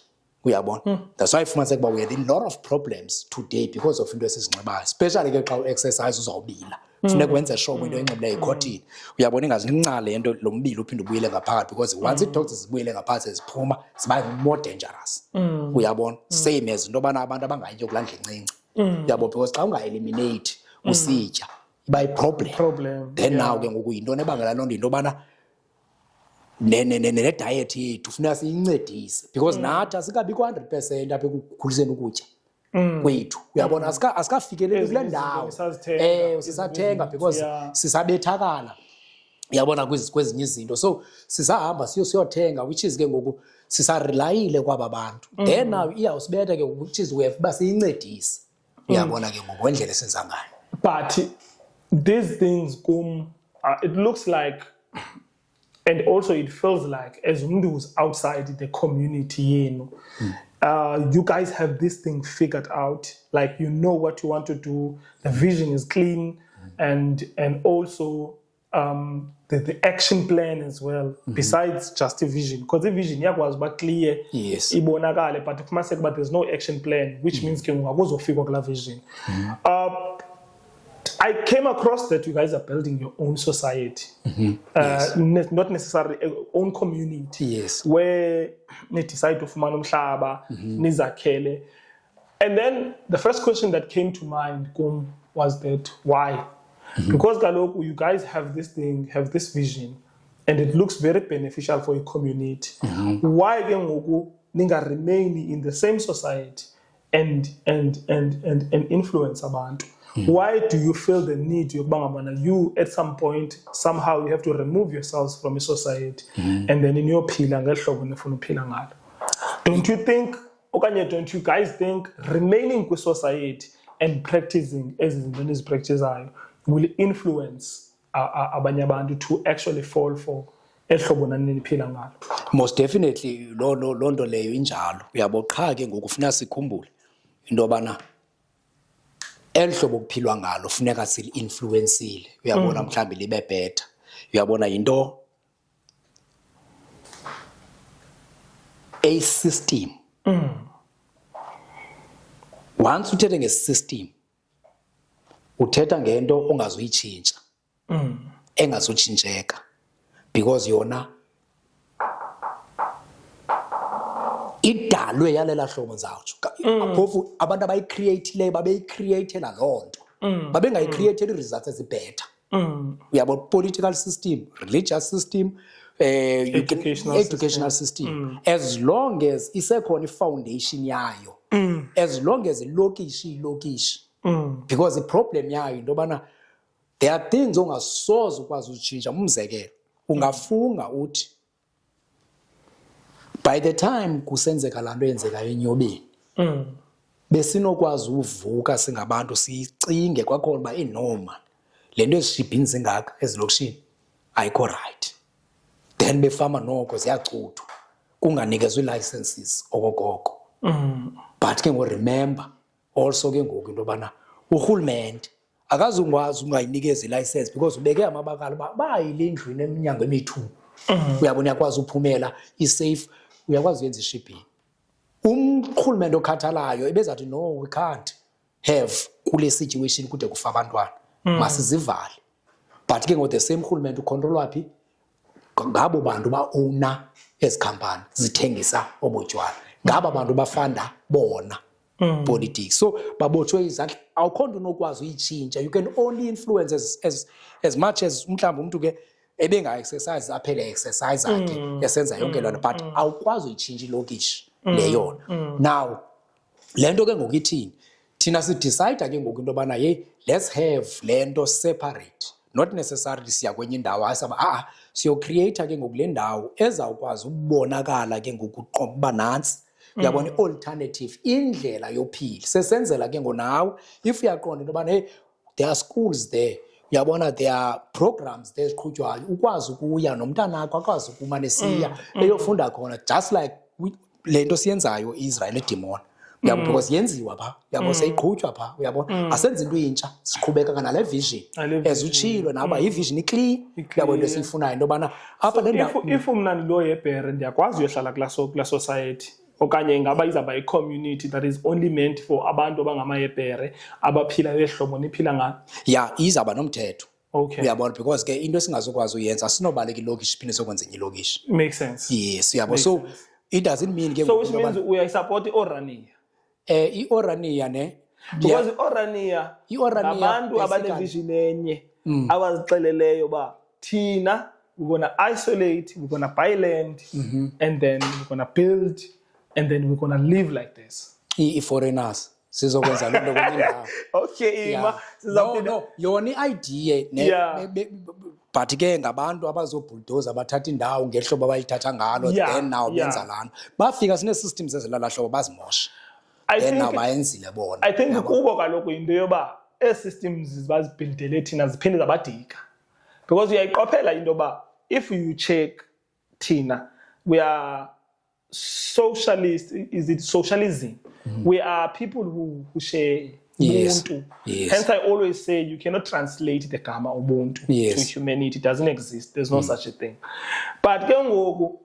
uyabona. That's why ifumaniseka uba we had a lot of problems today because of into esizinxibayo, especially ke xa u-exercise uzawubila, funeka wenze sure into enxibileyo i-cotton, uyabona, ingazincala le nto lo mbilo uphinde ubuyele ngaphakathi, because once ii-toxins zibuyele ngaphakathi ziphuma ziba more dangerous, uyabona. Same as into yobana abantu abangayityi okulandla encinci, uyabo, because xa unga-eliminate usitya iba yi-problem. Then now ke ngoku yintoni ebangela loo nto, into yobana ne-diet yethu funeka siyincedise because nathi asikabikho 100% apha ekukhuliseni ukutya kwethu, uyabona, asikafikeleli kule ndawo, sisathenga because sisabethakala, uyabona, kwezinye izinto, so sisahamba siyothenga, which is ke ngoku sisarelayile kwaba bantu. Then now iyawusibetha ke ngoku, which is we have uba siyincedise, uyabona ke ngoku ngendlela esenza ngayo. But these things it looks like, and also it feels like, as someone who's outside the community, you guys have this thing figured out, like you know what you want to do, the vision is clean, and also the action plan as well, besides just a vision, because the vision was but clear, yes, ibonakale, but but there's no action plan, which means ke ungakuzofika kula vision. I came across that you guys are building your own society, yes, not necessarily own community, yes, where you decide to fumana umhlaba, nizakhele. And then the first question that came to mind was that why? Because kaloku you guys have this thing, have this vision, and it looks very beneficial for your community. Why ke ngoku ninga remain in the same society and influence abantu? Why do you feel the need, you at some point, somehow you have to remove yourselves from a society and then in your don't you think, okay, don't you guys think remaining with society and practicing as these practices will influence abanye abantu to actually fall for most definitely lo nto leyo injalo, uyabo. Qha ke ngoku funeka sikhumbule into yobana elihlobo kuphilwa ngalo funeka sili-influensile, uyabona, mhlawumbi libe better, uyabona, yinto a-system. Once uthethe nge-system uthetha ngento ongazuyitshintsha, engazutshintsheka, because yona idalwe yalela hlobo nzawutsho. Phofu abantu abayicreatileyo babeyicreatela loo nto, babengayicreateli results ezibhetha, uyabo, political system, religious system, educational system. As long as isekhona i-foundation yayo, as long as ilokishi, because the problem yayo into yobana there are things ongasoze ukwazi utshintsha. Umzekelo, ungafunga uthi by the time kusenzeka laa nto yenzekayo enyobeni, besinokwazi uvuka singabantu sicinge kwakhona uba inoma le nto ezishibhini zingaka ezilokishini ayikho right, then befama noko ziyacuthwa kunganikezwa ii-licenses okokoko. But ke remember also ke ngoku into yobana urhulumente akazungwazi ungayinikeza i-license because ubeke amabakala uba bayile endlwini eminyango emithu, uyabona, uyakwazi uphumela i-safe, uyakwazi uyenza i-shipping. Urhulumente okhathalayo ebezathi no, we can't have kule situation kude kufa abantwana, masizivale. But ke the same urhulumente ucontrolwa phi? Ngabo bantu ba-owner ezi khampani zithengisa obotywala, ngaba bantu bafanda bona politics, so babotshwe izandla. Awukho nto unokwazi uyitshintsha. You can only influence as much as mhlawumbi umntu ke ebenga-exercise aphele exercise akhe esenza yonke loo nto, but awukwazi uyitshintsha ilokishi leyona. Now lento ke ngokithini thina si decide ke ngoku into bana hey let's have lento separate not necessarily siya kwenye indawo asaba siyo create ke ngoku le ndawo ezawukwazi ukubonakala ke ngoku qoba nansi uyabona alternative indlela yophila sesenzela ke ngonawe if uyaqonda into bana hey there are schools there uyabona there are programs there ziqhutywayo ukwazi ukuya nomntana wakho akwazi ukumane siya eyofunda khona just like lento siyenzayo Israel edemon uyabo because yenziwa pha uyabo seyiqhutywa pha uyabona asenze into intsha siqhubeka kana le vision ezuchilo naba i vision iclear uyabo into esifunayo into bana apha le ndawo if umnani lo yebhere ndiyakwazi uyohlala kula society okanye ingaba izaba i-community that is only meant for abantu abangamayebhere abaphila behlobo niphila ngalo izaba nomthetho okay uyabona because ke into esingazokwazi uyenza sinobaleka ilokishi phinde sokwenza enye ilokishi makes sense yes uyabo so it doesn't mean ke so which means uyayisupport i-Orania i-Orania ne because i-Orania abantu abanevision enye abazixeleleyo ba thina we're going to isolate, we're going to buy land, and then we're going to build, and then we're going to live like this. I-foreigners sizokwenza lento kwenye okay ima no yona idea but ke ngabantu abazobulldozer abathatha indawo ngehlobo abayithatha ngalo then now benza lana bafika sine systems ezilala hlobo bazimosha then now bayenzile bona I think kubo kaloku into yoba systems bazibuildele thina ziphinde zabadika because uyayiqophela into ba if you check thina we are socialist, is it socialism? We are people who share Ubuntu. Hence I always say you cannot translate the Gama Ubuntu to humanity. It doesn't exist. There's no such a thing. But ke ngoku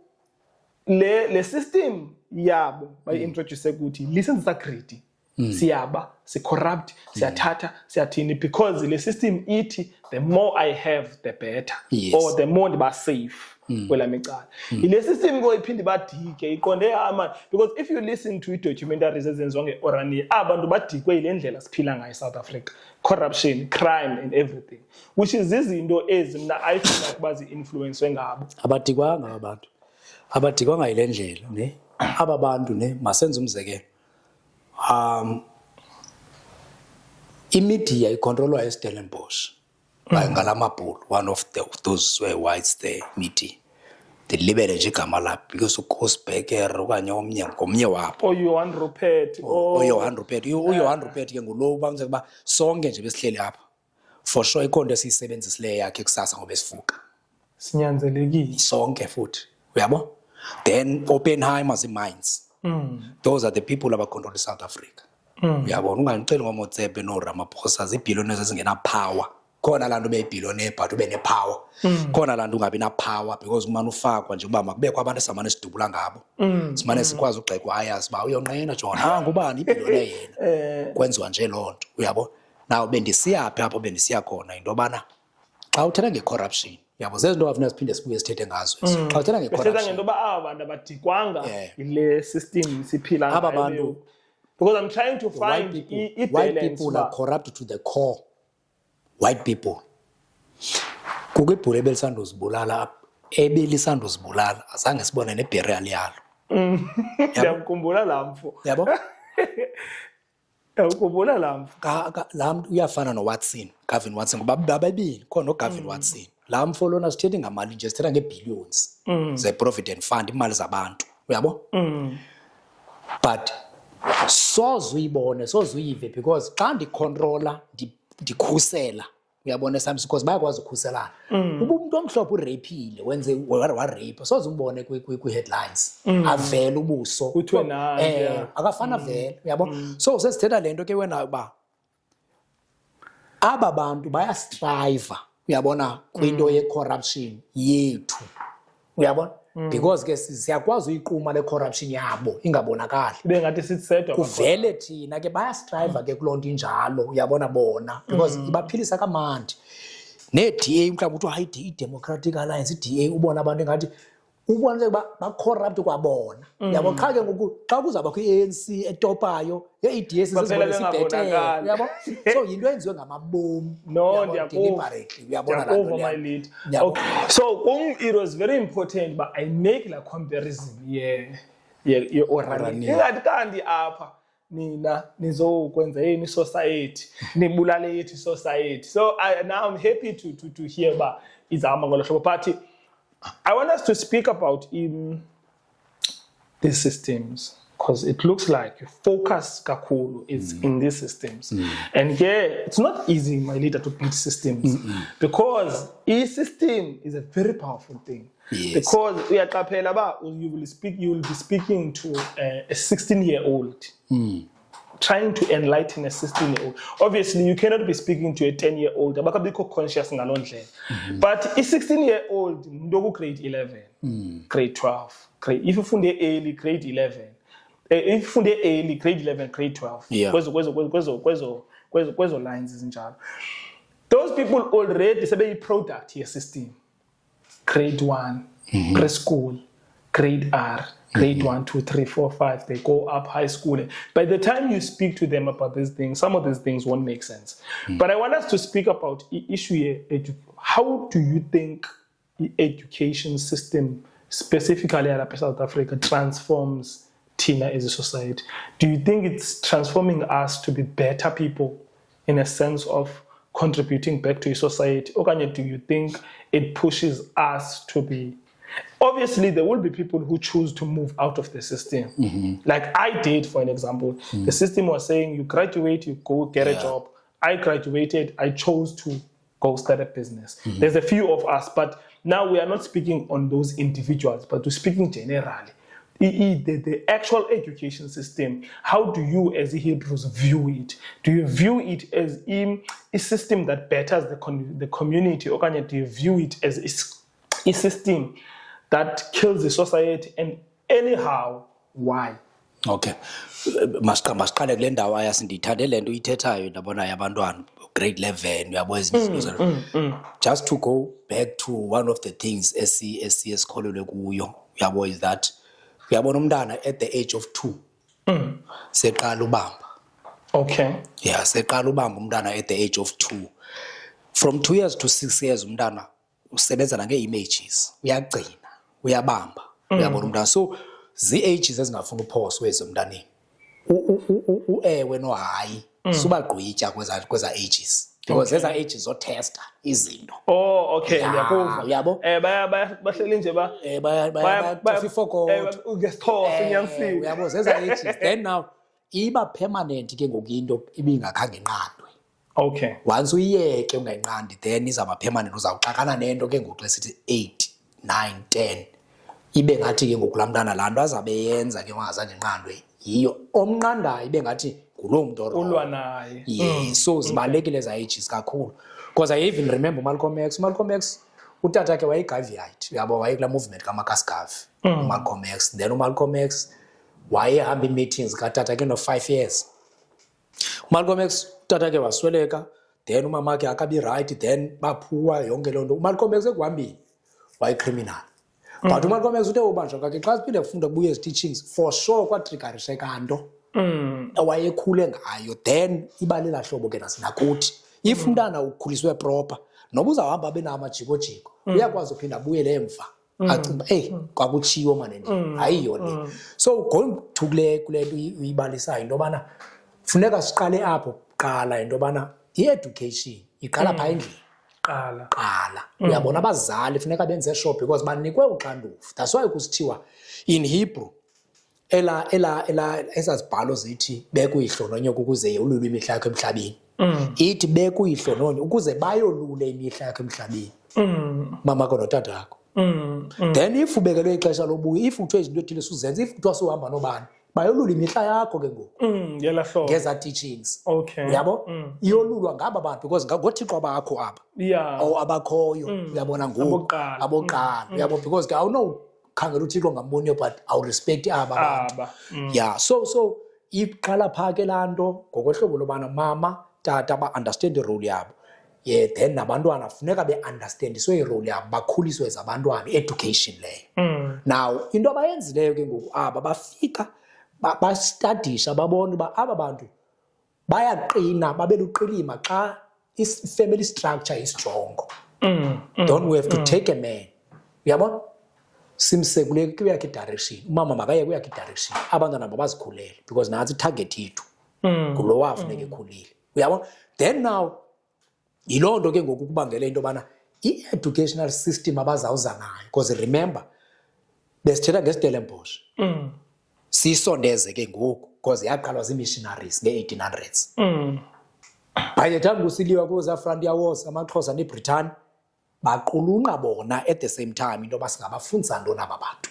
le system yabo bayintroduce ukuthi listen sacrity. Siyaba, si corrupt, siyathatha, siyathini because le system ithi the more I have the better or the more ba safe. Kwela micala ile system go iphindi badike iqonde ama because if you listen to documentaries ezenziwa ngeOrania abantu badikwe ile ndlela siphila ngayo eSouth Africa corruption crime and everything which is izinto mina I feel like bazi influence ngabo abadikwanga abantu abadikwanga ile ndlela ne aba bantu ne masenze umzekelo imedia icontrolwa eStellenbosch by ngalamabhulu one of those were whites there media the libere nje igama lapho because uKosbecker okanye omnye wapho Johan Rupert Johan Rupert ke ngulo bangise kuba sonke nje besihleli apha for sure ikonto esiyisebenzisileyo yakhe kusasa ngoba esifuka sinyanzelekile sonke futhi uyabo then Oppenheimer's minds those are the people abacontrol South Africa uyabona ungangiceli ngoMotsepe no Ramaphosa zibillionaires ezingena power khona lanto beyibillionaire but ube ne power khona lanto ungabi na power because umane ufakwa nje uba makubekho abantu esamane sidubula ngabo simane sikwazi ugxekwa ayazi ba uyonqena John ngubani ibillionaire yena kwenziwa nje lonto uyabo nawo bendisiyaphi apho bendisiya khona into bana xa uthetha ngecorruption yabo zezinto afuneka siphinde sibuye sithethe ngazo xa uthetha ngecorruption bethetha ngento ba abantu abadikwanga ile system siphila ngayo abantu because I'm trying to find white people are corrupt to the core white people kuke ibhule belisandozibulala ebelisandozibulala azange sibone neburial yalo ngiyakhumbula lamfo yabo ukubona lamntu uyafana noWatson Gavin Watson ngoba bababili khona uGavin Watson lamfo lona sithethi ngamali nje sithetha ngebillions ze provident fund imali zabantu uyabo but sozuyibone sozuyive because xa ndicontroller ndikhusela uyabona sami because bayakwazi ukukhuselana uba umuntu omhlophe urapile wenze rape sozumbone kwi headlines avela ubuso kuthiwe naye akafana vele uyabo so sesithetha lento ke wena uba aba bantu baya strive uyabona kwinto ye corruption yethu uyabona because ke siyakwazi uyiquma le corruption yabo ingabonakali bengathi sitsetwa kuvele thina ke baya strive ke kulonto injalo uyabona bona because ibaphilisa kamandi ne-DA mhlawumbe uthi hayi i-Democratic Alliance i-DA ubona abantu engathi ubona nje ba corrupt kwabona yabo qha ke ngoku xa kuzaba kwi-ANC etopayo i-DA sizibona sibhethe yabo so yinto enziwe ngamabomu no uyabona my lead okay so it was very important but I make la comparison ye Orania ingathi kanti apha nina nizokwenza yini society nibulale yethu society. So now I'm happy to hear about izama ngolo hlobo. But I want us to speak about these systems, because it looks like focus kakhulu is in these systems. And yeah, it's not easy, my leader, to beat systems, because each system is a very powerful thing. Yes. Because you will be speaking to a 16-year-old, trying to enlighten a 16-year-old. Obviously, you cannot be speaking to a 10-year-old. Conscious, but a 16-year-old, ndogo grade 11, grade 12, if you find early, grade 11. If you find early, grade 11, grade 12. Yeah. Kwezo lines zinjalo. Those people already say product here system. Grade 1, preschool, grade R, grade 1, 2, 3, 4, 5, they go up high school. By the time you speak to them about these things, some of these things won't make sense. But I want us to speak about the issue here. How do you think the education system, specifically in South Africa, transforms Tina as a society? Do you think it's transforming us to be better people in a sense of contributing back to a society? Or do you think it pushes us to be... Obviously, there will be people who choose to move out of the system. Like I did, for an example. The system was saying, you graduate, you go get a job. I graduated, I chose to go start a business. There's a few of us, but now we are not speaking on those individuals, but we're speaking generally. The actual education system, how do you as Hebrews view it? Do you view it as a system that betters the community, or do you view it as a system that kills the society? And anyhow, why? Okay. Masiqale kule ndawo ayasindithande le nto uyithethayo ndabona yabantwana grade 11 uyabo ezinto. Just to go back to one of the things esikholelwe kuyo uyabo is that uyabona umntana at the age of 2 seqala ubamba. Okay. Yeah, seqala ubamba umntana at the age of 2. From 2 years to 6 years umntana usebenza ngee-images, uyagcina, uyabamba, uyabona umntana. So zii-ages ezingafuna uphoswe ezomntaneni. Ewe no hayi subagqwitya kweza ages. Because these are ages zotesta izinto. Oh, okay. Uyabo? Bahleli nje ba uyabo these are ages. Then now iba permanent ke ngoku into ibingakhange inqandwe. Okay. Once uyiyeke ungayinqandi, then izaba permanent, uzawuxakana nento ke ngoku lesithi 8, 9, 10. Ibe ngathi ke ngoku lamntana laa nto azabe yenza ke wangazange inqandwe yiyo omnqandayo, ibe ngathi ngulo muntu ulwa naye. Yes, so zibalulekile za ages kakhulu. Because I even remember Malcolm X. Malcolm X utata ke wayeGaviite, uyabo wayekula movement kaMarcus Garvey. Malcolm X. Then uMalcolm X wayehamba ii-meetings katata ke no-5 years. Malcolm X utata ke wasweleka, then umama ke akabi right, then baphuwa yonke loo nto. uMalcolm X ekuhambeni wayecriminal. But uMalcolm X uthe ubanjwa kakhe xa siphinde kufunda kubuye ezi-teachings, for sure kwatriggeriseka nto wayekhule ngayo. Then ibalela hlobo ke nasinakuthi if umntana ukhuliswe proper, noba uzawuhamba abe namajikojiko, uyakwazi uphinda abuyele emva acinga kwakutshiwo maneni, hayiyo le. So going to kule nto uyibalisayo into yobana funeka siqale apho kuqala into yobana i-education iqala phaa endlini. Qala uyabona abazali funeka benze sure because banikwe uxanduva. That's why kusithiwa in Hebrew ezazibhalo zithi bekuyihlononyoka ukuze ulule imihla yakho emhlabeni. Ithi bekuyihlononyoka ukuze bayolule imihla yakho emhlabeni. Mama ko notata yakho. Then if ubekelwe ixesha lobuya, if uthiwe izinto ethile suzenza, if kuthiwa suhamba nobani, bayolula imihla yakho ke ngoku. Ngela hlobo. Ngeza teachings. Okay. Uyabo? Iyolulwa ngaba bantu because ngothixo bakho apha. Yeah. Or abakhoyo, uyabona ngoku. Aboqala. Uyabo because awuno khangela uthixo ngamboniyo, but I'll respect aba bantu. Yeah, so iqala phaa ke laa nto ngokohlobo lobana mama tata ba-understand irole yabo. Yeah, then nabantwana funeka be-understandiswe irole yabo, bakhuliswe zabantwana, education leyo. Now into abayenzileyo ke ngoku aba bafika bastadisha babona uba aba bantu bayaqina babe luqilima xa i-family structure is strong. Don't we have to take a man, uyabona? simsekule kuyakhe direction umama makaye kuyakhe direction abantwana babazikhulele because nathi target yethu kulo wafuneke ekhulile uyabona then now yilonto ke ngokubangela into bana i-educational system abazawuza ngayo because remember besithetha ngeStellenbosch sisondeze ke ngoku because yaqalwa zii-missionaries nge-1800s by the time kusiliwa kuza Frontier Wars amaXhosa neBritani baqulunqa bona at the same time into basingabafundisa ntoni aba bantu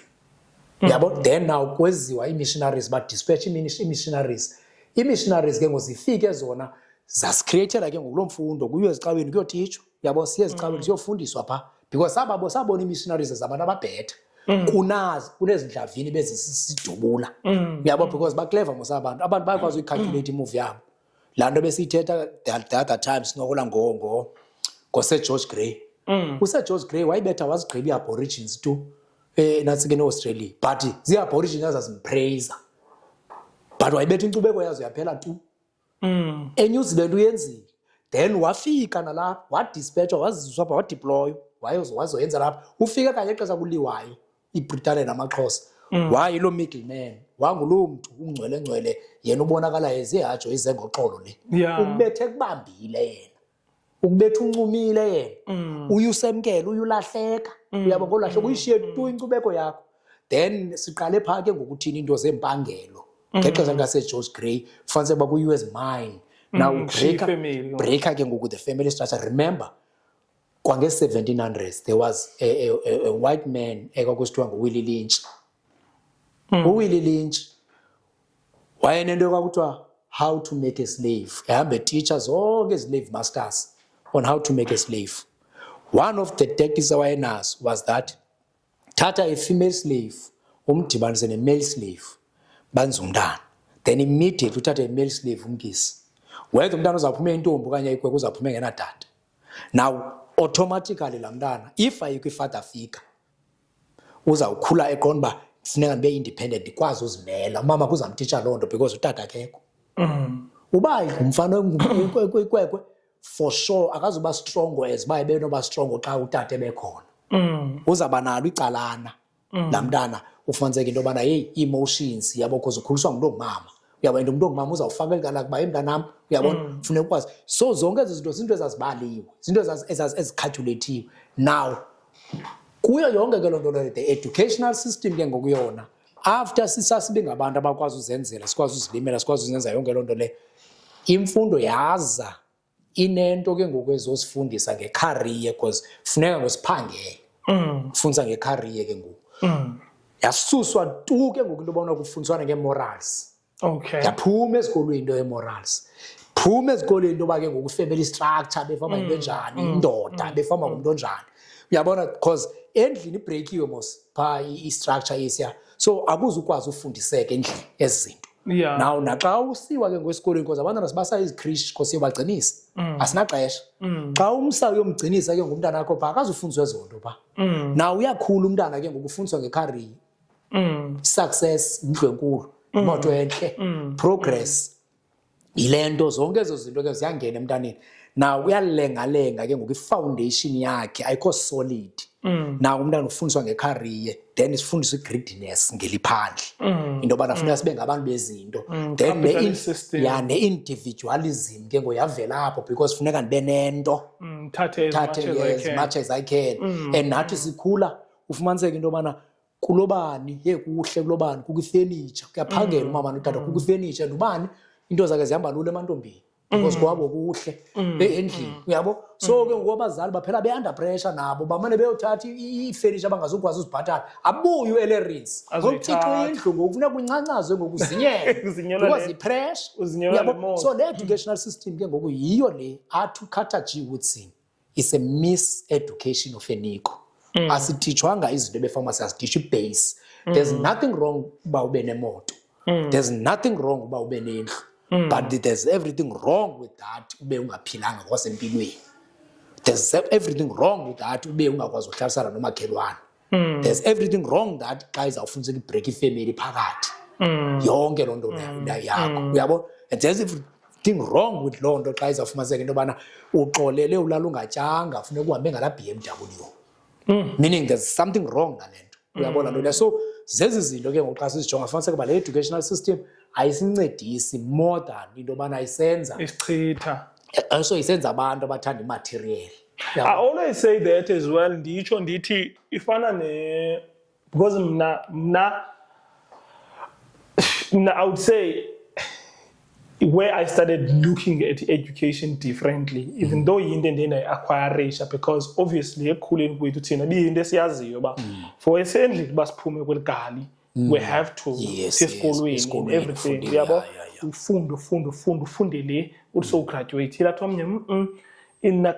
yabo then now kweziwa ii-missionaries badispatch ii-missionaries ke ngozifike zona zasicreatela ke ngokuloo mfundo kuyiwe ezicaweni kuyotitshwa yabo siye ezicaweni siyofundiswa phaa because sabona ii-missionaries zabantu ababhetha kunezindlavini bezisidubula yabo because baclever mos abantu bayakwazi uyicalculate imove yabo laa nto besiyithetha the other time sincokola ngoSir George Grey uSir George Grey wayibetha wazigqiba ii-aborigines tu nathi ke ne-Australia but zii-aborigines azazimpraiser but wayibetha inkcubeko yazo yaphela tu eNew Zealand uyenzile then wafika nalapha wadispatchwa waziswa pha wadeploywa wazoyenza lapha ufika kanye ixesha kuliwayo iBritane namaXhosa wayilo middleman wanguloo mntu ungcwele yena ubonakala ezihajo izengoxolo le ukubethe kubambile yena ukubetha uncumile yena uyusemkela uyulahleka uyabo ngolahleka uyishiye tu inkcubeko yakho then siqale phaa ke ngokuthini into zempangelo ngexesha likaSir Grey fanele baku-US mine now breaker ke ngoku the family structure remember kwange-1700s there was a white man ekwakusithiwa nguWillie Lynch uWillie Lynch wayenento kwakuthiwa how to make a slave ehambe teacher zonke ezi-slave masters on how to make a slave one of the tactics awayenazo was that thatha a female slave umdibanise ne-male slave banze umntana then immediately uthathe a-male slave umkisi whether umntana uzawuphuma intombi okanye ikwekwe uzawuphuma engenadada now automatically laa mntana if ayikho i-father figure uzawukhula eqonda uba funeka ndibe independent ikwazi uzimela umama kuzamtitsha loo nto because utata akekho uba ngumfana ikwekwe for sure akazuba strong as uba ebenoba strong xa utata ebekhona uzawuba nalo icalana laa mntana ufumaniseka into yobana heyi ii-emotions yabo because ukhuliswa ngumntu ongumama uyabona into umntu ongumama uzawufaka elikala kuba emntanam uyabona funeka ukwazi so zonke ezi zinto zinto ezazibaliwe zinto ezikhatyuletiwe now kuyo yonke ke loo nto leyo the educational system ke ngokuyona after sisasibe ngabantu abakwazi uzenzela sikwazi uzilimela sikwazi uzenza yonke loo nto leyo imfundo yaza inento ke ngoku ezosifundisa ngekhariye because funeka ngosiphangele fundisa ngekhariye ke ngoku yasuswa tu ke ngoku into yobana kufundiswana ngee-morals yaphuma ezikolweni into ye-morals phuma ezikolweni into yoba ke ngoku family structure befama into enjani indoda befama ngumntu onjani uyabona because endlini ibreyikiwe mos phaa i-structure yesiya so akuze ukwazi ufundiseka endlini ezi zinto now naxa usiwa ke ngesikolweni because abantwana sibasa izikrishi because siyobagcinisa asinaxesha xa umsa uyomgcinisa ke ngumntana akho phaa akazufundiswa ezo nto phaa now uyakhula umntana ke ngokufundiswa ngekhariye success indlu enkulu imoto entle progress yile nto zonke ezo zinto ke ziyangena emntaneni now uyalengalenga ke ngoku i-foundation yakhe ayikho solid now umntana ufundiswa ngekhariye then sifundiswa i-greediness ngeliphandle into yobana funeka sibe ngabantu bezinto then ne-individualism ke ngoyavela apho because funeka ndibe nento thathe as much as I can and nathi sikhula ufumaniseka into yobana kulobani kuhle kulobani kukho ifenitsha kuyaphangela umama notata kukho ifenitsha and ubani into zakhe zihamba lula emantombini because kwabo kuhle endlini uyabo so ke ngoku abazali baphela be-under pressure nabo bamane beyothatha ifenitsha abangazukwazi uzibhatala abuye u-elerins ngokuthixa indlu ngoku funeka kuncancazwe ngokuzinyela because ipressure uyabo so le educational system ke ngoku yiyo le athi Carter G. Woodson is a miseducation of eniko asititshwanga izinto ebefamasi asititsha ibase there's nothing wrong uba ube nemoto there's nothing wrong uba ube nendlu but there's everything wrong with that ube ungaphilanga kwasempilweni there's everything wrong with that ube ungakwazi ukuhlalisana nomakhelwane there's everything wrong that xa izawufuniseka ibreak ifamily phakathi yonke loo nto yakho uyabo and there's everything wrong with loo nto xa izawufumaniseka into yobana uxolele ulala ungatyanga funeka uhambe ngala BMW meaning there's something wrong nale nto uyabona lo so zezi zinto ke ngoxa sizijonga fanele kuba le educational system ayisincedisi more than into yobana ayisenza isichitha so isenza abantu abathanda imaterial. I always say that as well. Nditsho ndithi ifana ne because I would say where I started looking at education differently, even though yinto endayi-acquire because obviously ekukhuleni kwethu thina biyinto esiyaziyo uba for esendlini uba siphume kweligali we have to sesikolweni and everything uyabo ufunde le uthi sowugraduate lathi omnye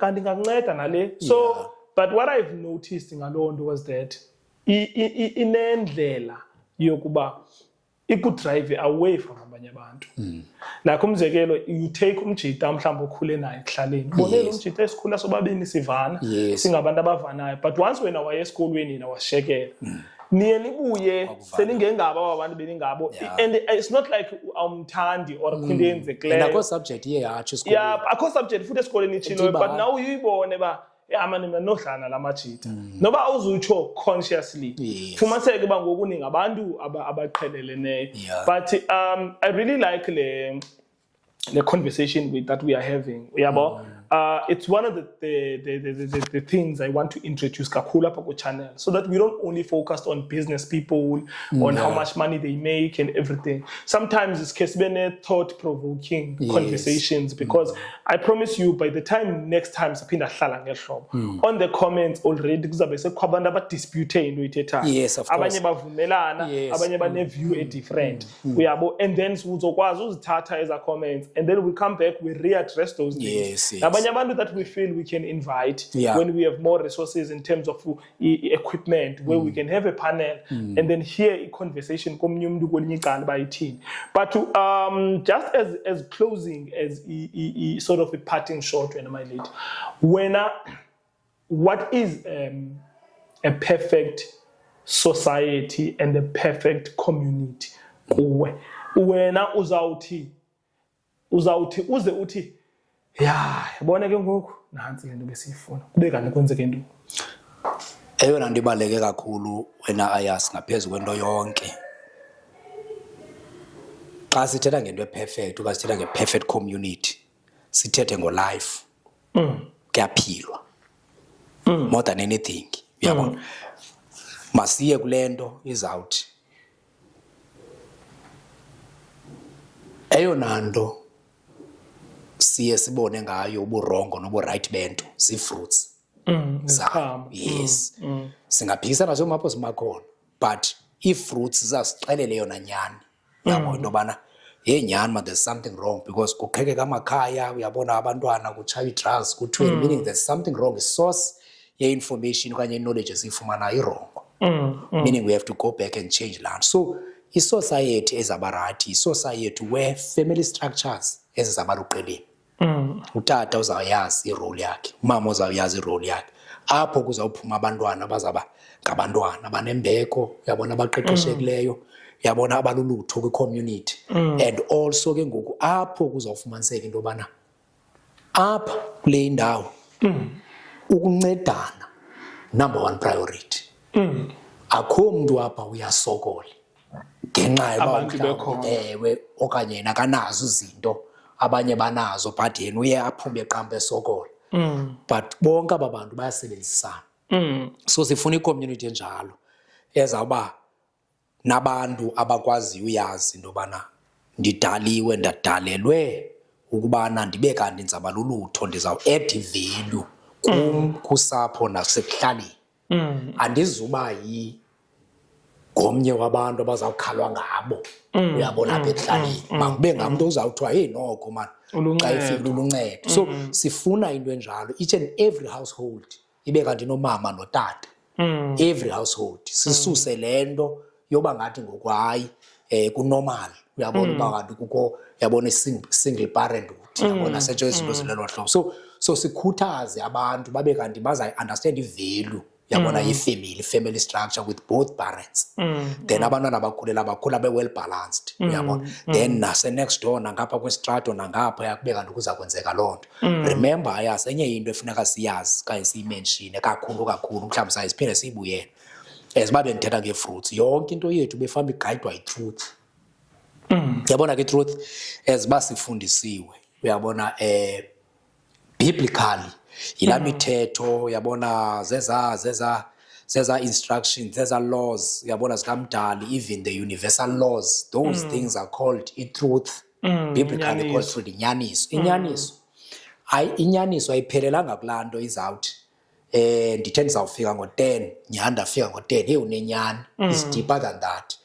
kanti ingakunceda nale so but what I've noticed ngaloo nto was that inendlela yokuba ikudrive away from abanye abantu like umzekelo you take umjita mhlawumbe okhule naye ekuhlaleni bonela umjita esikhula sobabini sivana singabantu abavanayo but once wena waye esikolweni yena washekela niye nibuye selingengabo abantu beningabo and it's not like awumthandi or kwinto yenzekileyo akho subject yatsho esikoleni akho subject futhi esikoleni ichilo but now uyibone ba amane nohlana lamajita noba awuzutsho consciously fumaniseke ba ngokuningi abantu abaqheleleneyo but I really like the conversation that we are having uyabo it's one of the things I want to introduce kakhulu apha ku channel so that we don't only focus on business people on how much money they make and everything. Sometimes it's kesibene thought provoking conversations because I promise you by the time next time saphinda hlala ngehlobo on the comments already kuzabe sekwabantu abadispute into ithethayo abanye bavumelana abanye bane view different uyabo and then uzokwazi uzithatha as a comments and then we come back we readdress those things. Abanye abantu that we feel we can invite when we have more resources in terms of equipment where we can have a panel and then hear a conversation komunye umuntu kwelinye icala bayithini but just as closing as sort of a parting shot when my lady what is a perfect society and a perfect community kuwe wena uzawuthi uze uthi yabona ke ngoku nansi lento besiyifuna kube kanti kwenzeke into eyona nto ibaleke kakhulu wena ayasi ngaphezulu kwento yonke xa sithetha ngento perfect uba sithetha nge-perfect community sithethe ngo-life kuyaphilwa more than anything uyabona masiye kule nto izawuthi eyona nto siye sibone ngayo uburongo nobu-right bento zii-fruits singaphikisana njengomapho simakhona but ii-fruits zazixelele yona nyani uyabona into yobana nyani man there's something wrong because kuqhekeka amakhaya uyabona abantwana kutshaya ii-drugs kuthweni meaning there's something wrong isource ye-information okanye i-knowledge esiyifumanayo irongo meaning we have to go back and change land so i-society ezabarathi i-society where family structures ezizabaluqeleni utata uzawuyazi irole yakhe umama uzawuyazi irole yakhe apho kuzawuphuma abantwana abazaba ngabantwana abanembeko uyabona abaqeqeshekileyo uyabona abalulutho kwi-community and also ke ngoku apho kuzawufumaniseka into yobana apha kule indawo ukuncedana number one priority akho mntu apha uyasokola ngenxa yoba ewe okanye yena kanazo izinto abanye banazo but yena uye aphume eqampa esokola but bonke aba bantu bayasebenzisana so sifuna i-community enjalo ezawuba nabantu abakwaziyo uyazi into yobana ndidaliwe ndadalelwe ukubana ndibe kanti ndizaba lulutho ndizawuadd value kusapho nasekuhlaleni andizuba ngomnye wabantu abazawukhalwa ngabo uyabona apha ekuhlaleni makube ngamntu uzawuthiwa hey noko man xa ifika uluncedo so sifuna into enjalo each and every household ibe kanti nomama notata every household sisuse le nto yoba ngathi ngoku hayi kunormal uyabona uba kanti kukho yabona single parenthood yabona sentsho izinto zilelo hlobo so sikhuthaze abantu babe kanti baza-understand i-value yabona family structure with both parents then abantwana bakhula be-well balanced uyabona then nase-next door nangapha kwestrato nangapha yakube kanti kuza kwenzeka loo nto remember ayasi enye into efuneka siyazi kanye siyimenshine kakhulu mhlawumbi siphinde siyibuyele babe ndithetha nge-fruits yonke into yethu befamba igayidwa yi-truth. Uyabona ke truth ba sifundisiwe uyabona biblically yila mithetho uyabona zeza instructions zeza laws uyabona zikamdali, even the universal laws, those things are called truth. Biblically called truth. Inyaniso ayiphelelanga kulaa nto izawuthi ndithe ndizawufika ngo-10 nyhani ndafika ngo-10 hey unenyani. It's deeper than that.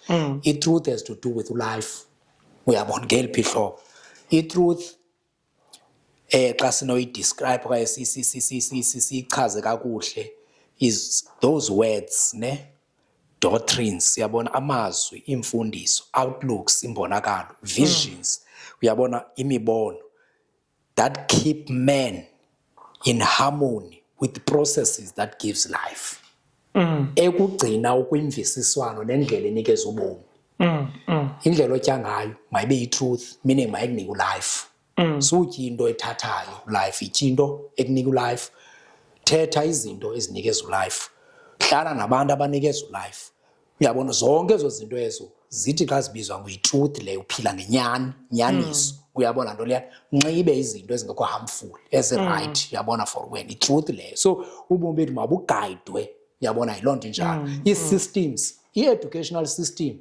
I-truth has to do with life. Uyabona ngeliphi ihlobo i-truth xa sinoyidescribe okanye siyichaze kakuhle is those words doctrines uyabona, amazwi, imfundiso, outlooks, imbonakalo, visions uyabona, imibono that keep men in harmony with the processes that gives life. Ekugcina ukwimvisiswano nendlela enikeza ubomi. Indlela otya ngayo mayibe yi-truth, meaning mayikunike ulife. Sutya into ethathayo life, itya into ekunika ulife. Thetha izinto ezinikeza ulife. Hlala nabantu abanikeza ulife. Uyabona zonke ezo zinto ezo zithi xa zibizwa nguyi-truth leyo uphila nyaniso. Uyabona nto leya unxibe izinto ezingekho harmful ezi-right uyabona for wena i-truth leyo. So ubomi bethu mabugayidwe uyabona yiloo nto injalo. Ii-systems, i-educational system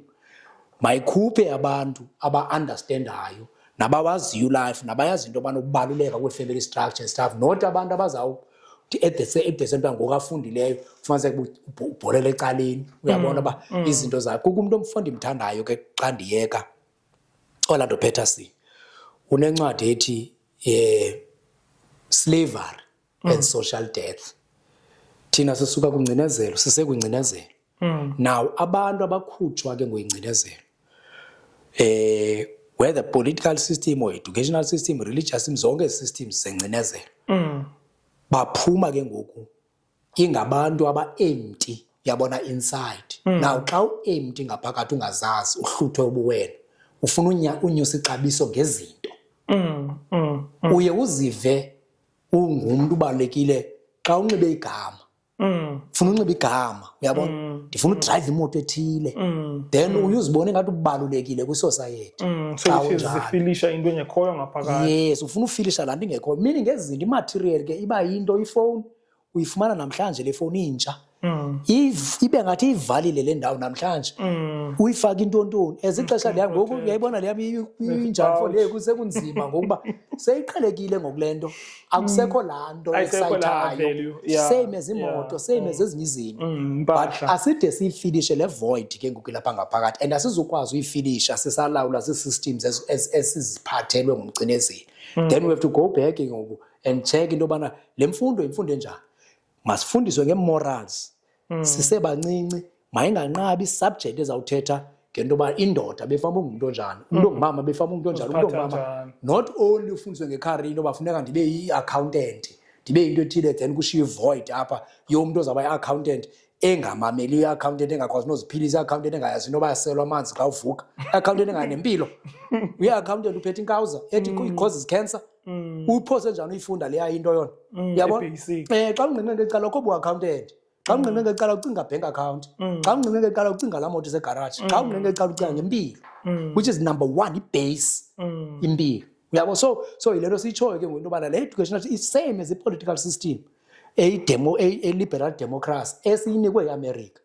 mayikhuphe abantu aba-understandayo nabawaziyo life nabayazi into yobana ukubaluleka kwe-family structure and stuff, not abantu abazawuthi at the same time ngokafundileyo ufumaniseke ubholela ecaleni uyabona uba izinto zakhe. Kukho umntu omfo ndimthandayo ke xa ndiyeka, Orlando Patterson, unencwadi ethi Slavery and Social Death. Thina sisuka kwingcinezelo sisekwingcinezelo. Now abantu abakhutshwa ke ngoyingcinezelo whether political system or educational system, religious system, zonke systems zengcinezelo baphuma ke ngoku ingabantu aba-empty yabona inside. Now xa u-empty ngaphakathi ungazazi uhluthwe ubuwena ufuna unyusa ixabiso ngezinto uye uzive ungumntu ubalulekile xa unxibe igama. Ufuna unxiba igama uyabona, ndifuna udrive imoto ethile then uye uzibone ngathi ubalulekile kwisociety. So zifilisha into engekhoyo ngaphakathi. Yes, ufuna ufilisha laa nto ingekhoyo, meaning ezinto imaterial ke iba yinto, ifowuni uyifumana namhlanje, le fowuni intsha ibe ngathi ivalile le ndawo namhlanje uyifake intontoni ezixesha liya ngoku uyayibona le yami injani for le kusekunzima ngokuba seyiqhelekile ngokule nto, akusekho laa nto exciting same as imoto, same as ezinye izinto. But aside siyifilishe le void ke ngoku lapha ngaphakathi and asizukwazi uyifilisha sisalawula zii-systems esiziphathelwe ngumcinezeli. Then we have to go back ngoku and check into yobana le mfundo yimfundo enjani. Masifundiswe nge-morals sisebancinci, mayinganqabi isubject ezawuthetha ngento yoba indoda befana ungumntu onjani, umntu ongumama befana umntu onjani, umntu ongumama. Not only ufundiswe ngecareer into yoba funeka ndibe yi-accountant, ndibe yinto ethile, then kushiwo ivoid apha yomntu ozawuba yi-accountant engamameli, i-accountant engakwazi noziphilisa, i-accountant engayazi into yoba yaselwa amanzi xa uvuka, i-accountant enganempilo. Uyi-accountant uphethe inkawuza ethi i-causes cancer. Uyiphose njani uyifunda leya into yona uyabona. Xa ungqinqe ngecala akho bu-accountant, xa ungqinqe ngecala ucinga bank account, xa ungqinqe ngecala ucinga laa moto segaraji, xa ungqinqe ngecala ucinga ngempilo, which is number one, ibase impilo uyabo. So yile nto siyitshoyo ke ngoku into yobana le education is same as i-political system a-liberal democracy esiyinikwe i-America.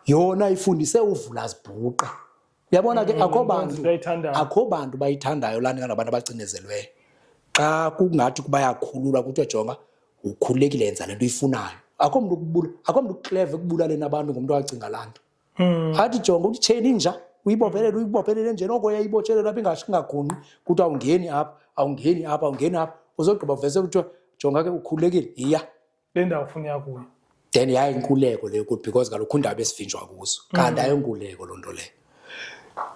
Yona ifundise uvula zibhuqa uyabona ke. Akho bantu bayithandayo laa nto nabantu abacinezelweyo. Xa kungathi bayakhululwa kuthiwa jonga ukhululekile, yenza le nto uyifunayo. Akho mntu clever ekubulaleni abantu ngumntu acinga laa nto. Athi jonga utsheni inja uyibophelele nje noko yayibotshelelwa apha ingagungqi kuthiwa awungeni apha uzogqiba uvese kuthiwa jonga ke ukhululekile iya le ndawo ufuna uya kuyo. Then yayinkuleko leyo kuthi because kaloku iindawo ebesivinjwa kuzo kanti ayonkuleko loo nto leyo.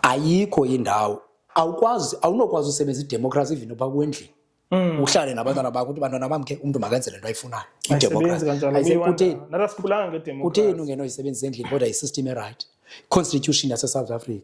Ayikho indawo awunokwazi usebenzisa idemokhrasi even upha kuwendlini uhlale nabantwana bakho uthi bantwana bam ke umntu makenze le nto ayifunayo. Kutheni ungenoyisebenzisa endlini kodwa yi-system erayithi? Constitution yaseSouth Africa,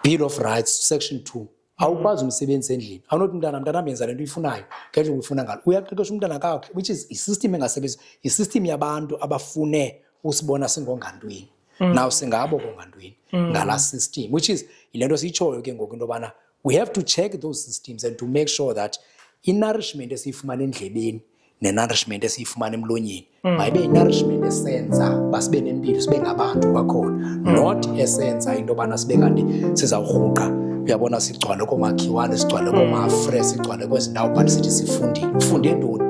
Bill of Rights, Section 2. Awukwazi umsebenzi endlini, awunothi mntanam yenza le nto uyifunayo ngendlela uyifuna ngalo. Uyaqeqesha umntana kakhe, which is i-system engasebenzi, i-system yabantu abafune usibona singongantweni. now singabo kongantweni ngala system, which is ilento siyitshoyo ke ngoku into yobana we have to check those systems and to make sure that i-nourishment esiyifumana endlebeni ne-nourishment esiyifumana emlonyeni mayibe yi-nourishment esenza uba sibe nempilo, sibe ngabantu kwakhona, not esenza into yobana sibe kanti sizawurhuqa. Uyabona sigcwale koomakhiwane, sigcwale koomafre, sigcwale kwezi ndawo but sithi sifundile. Ufunde ntoni?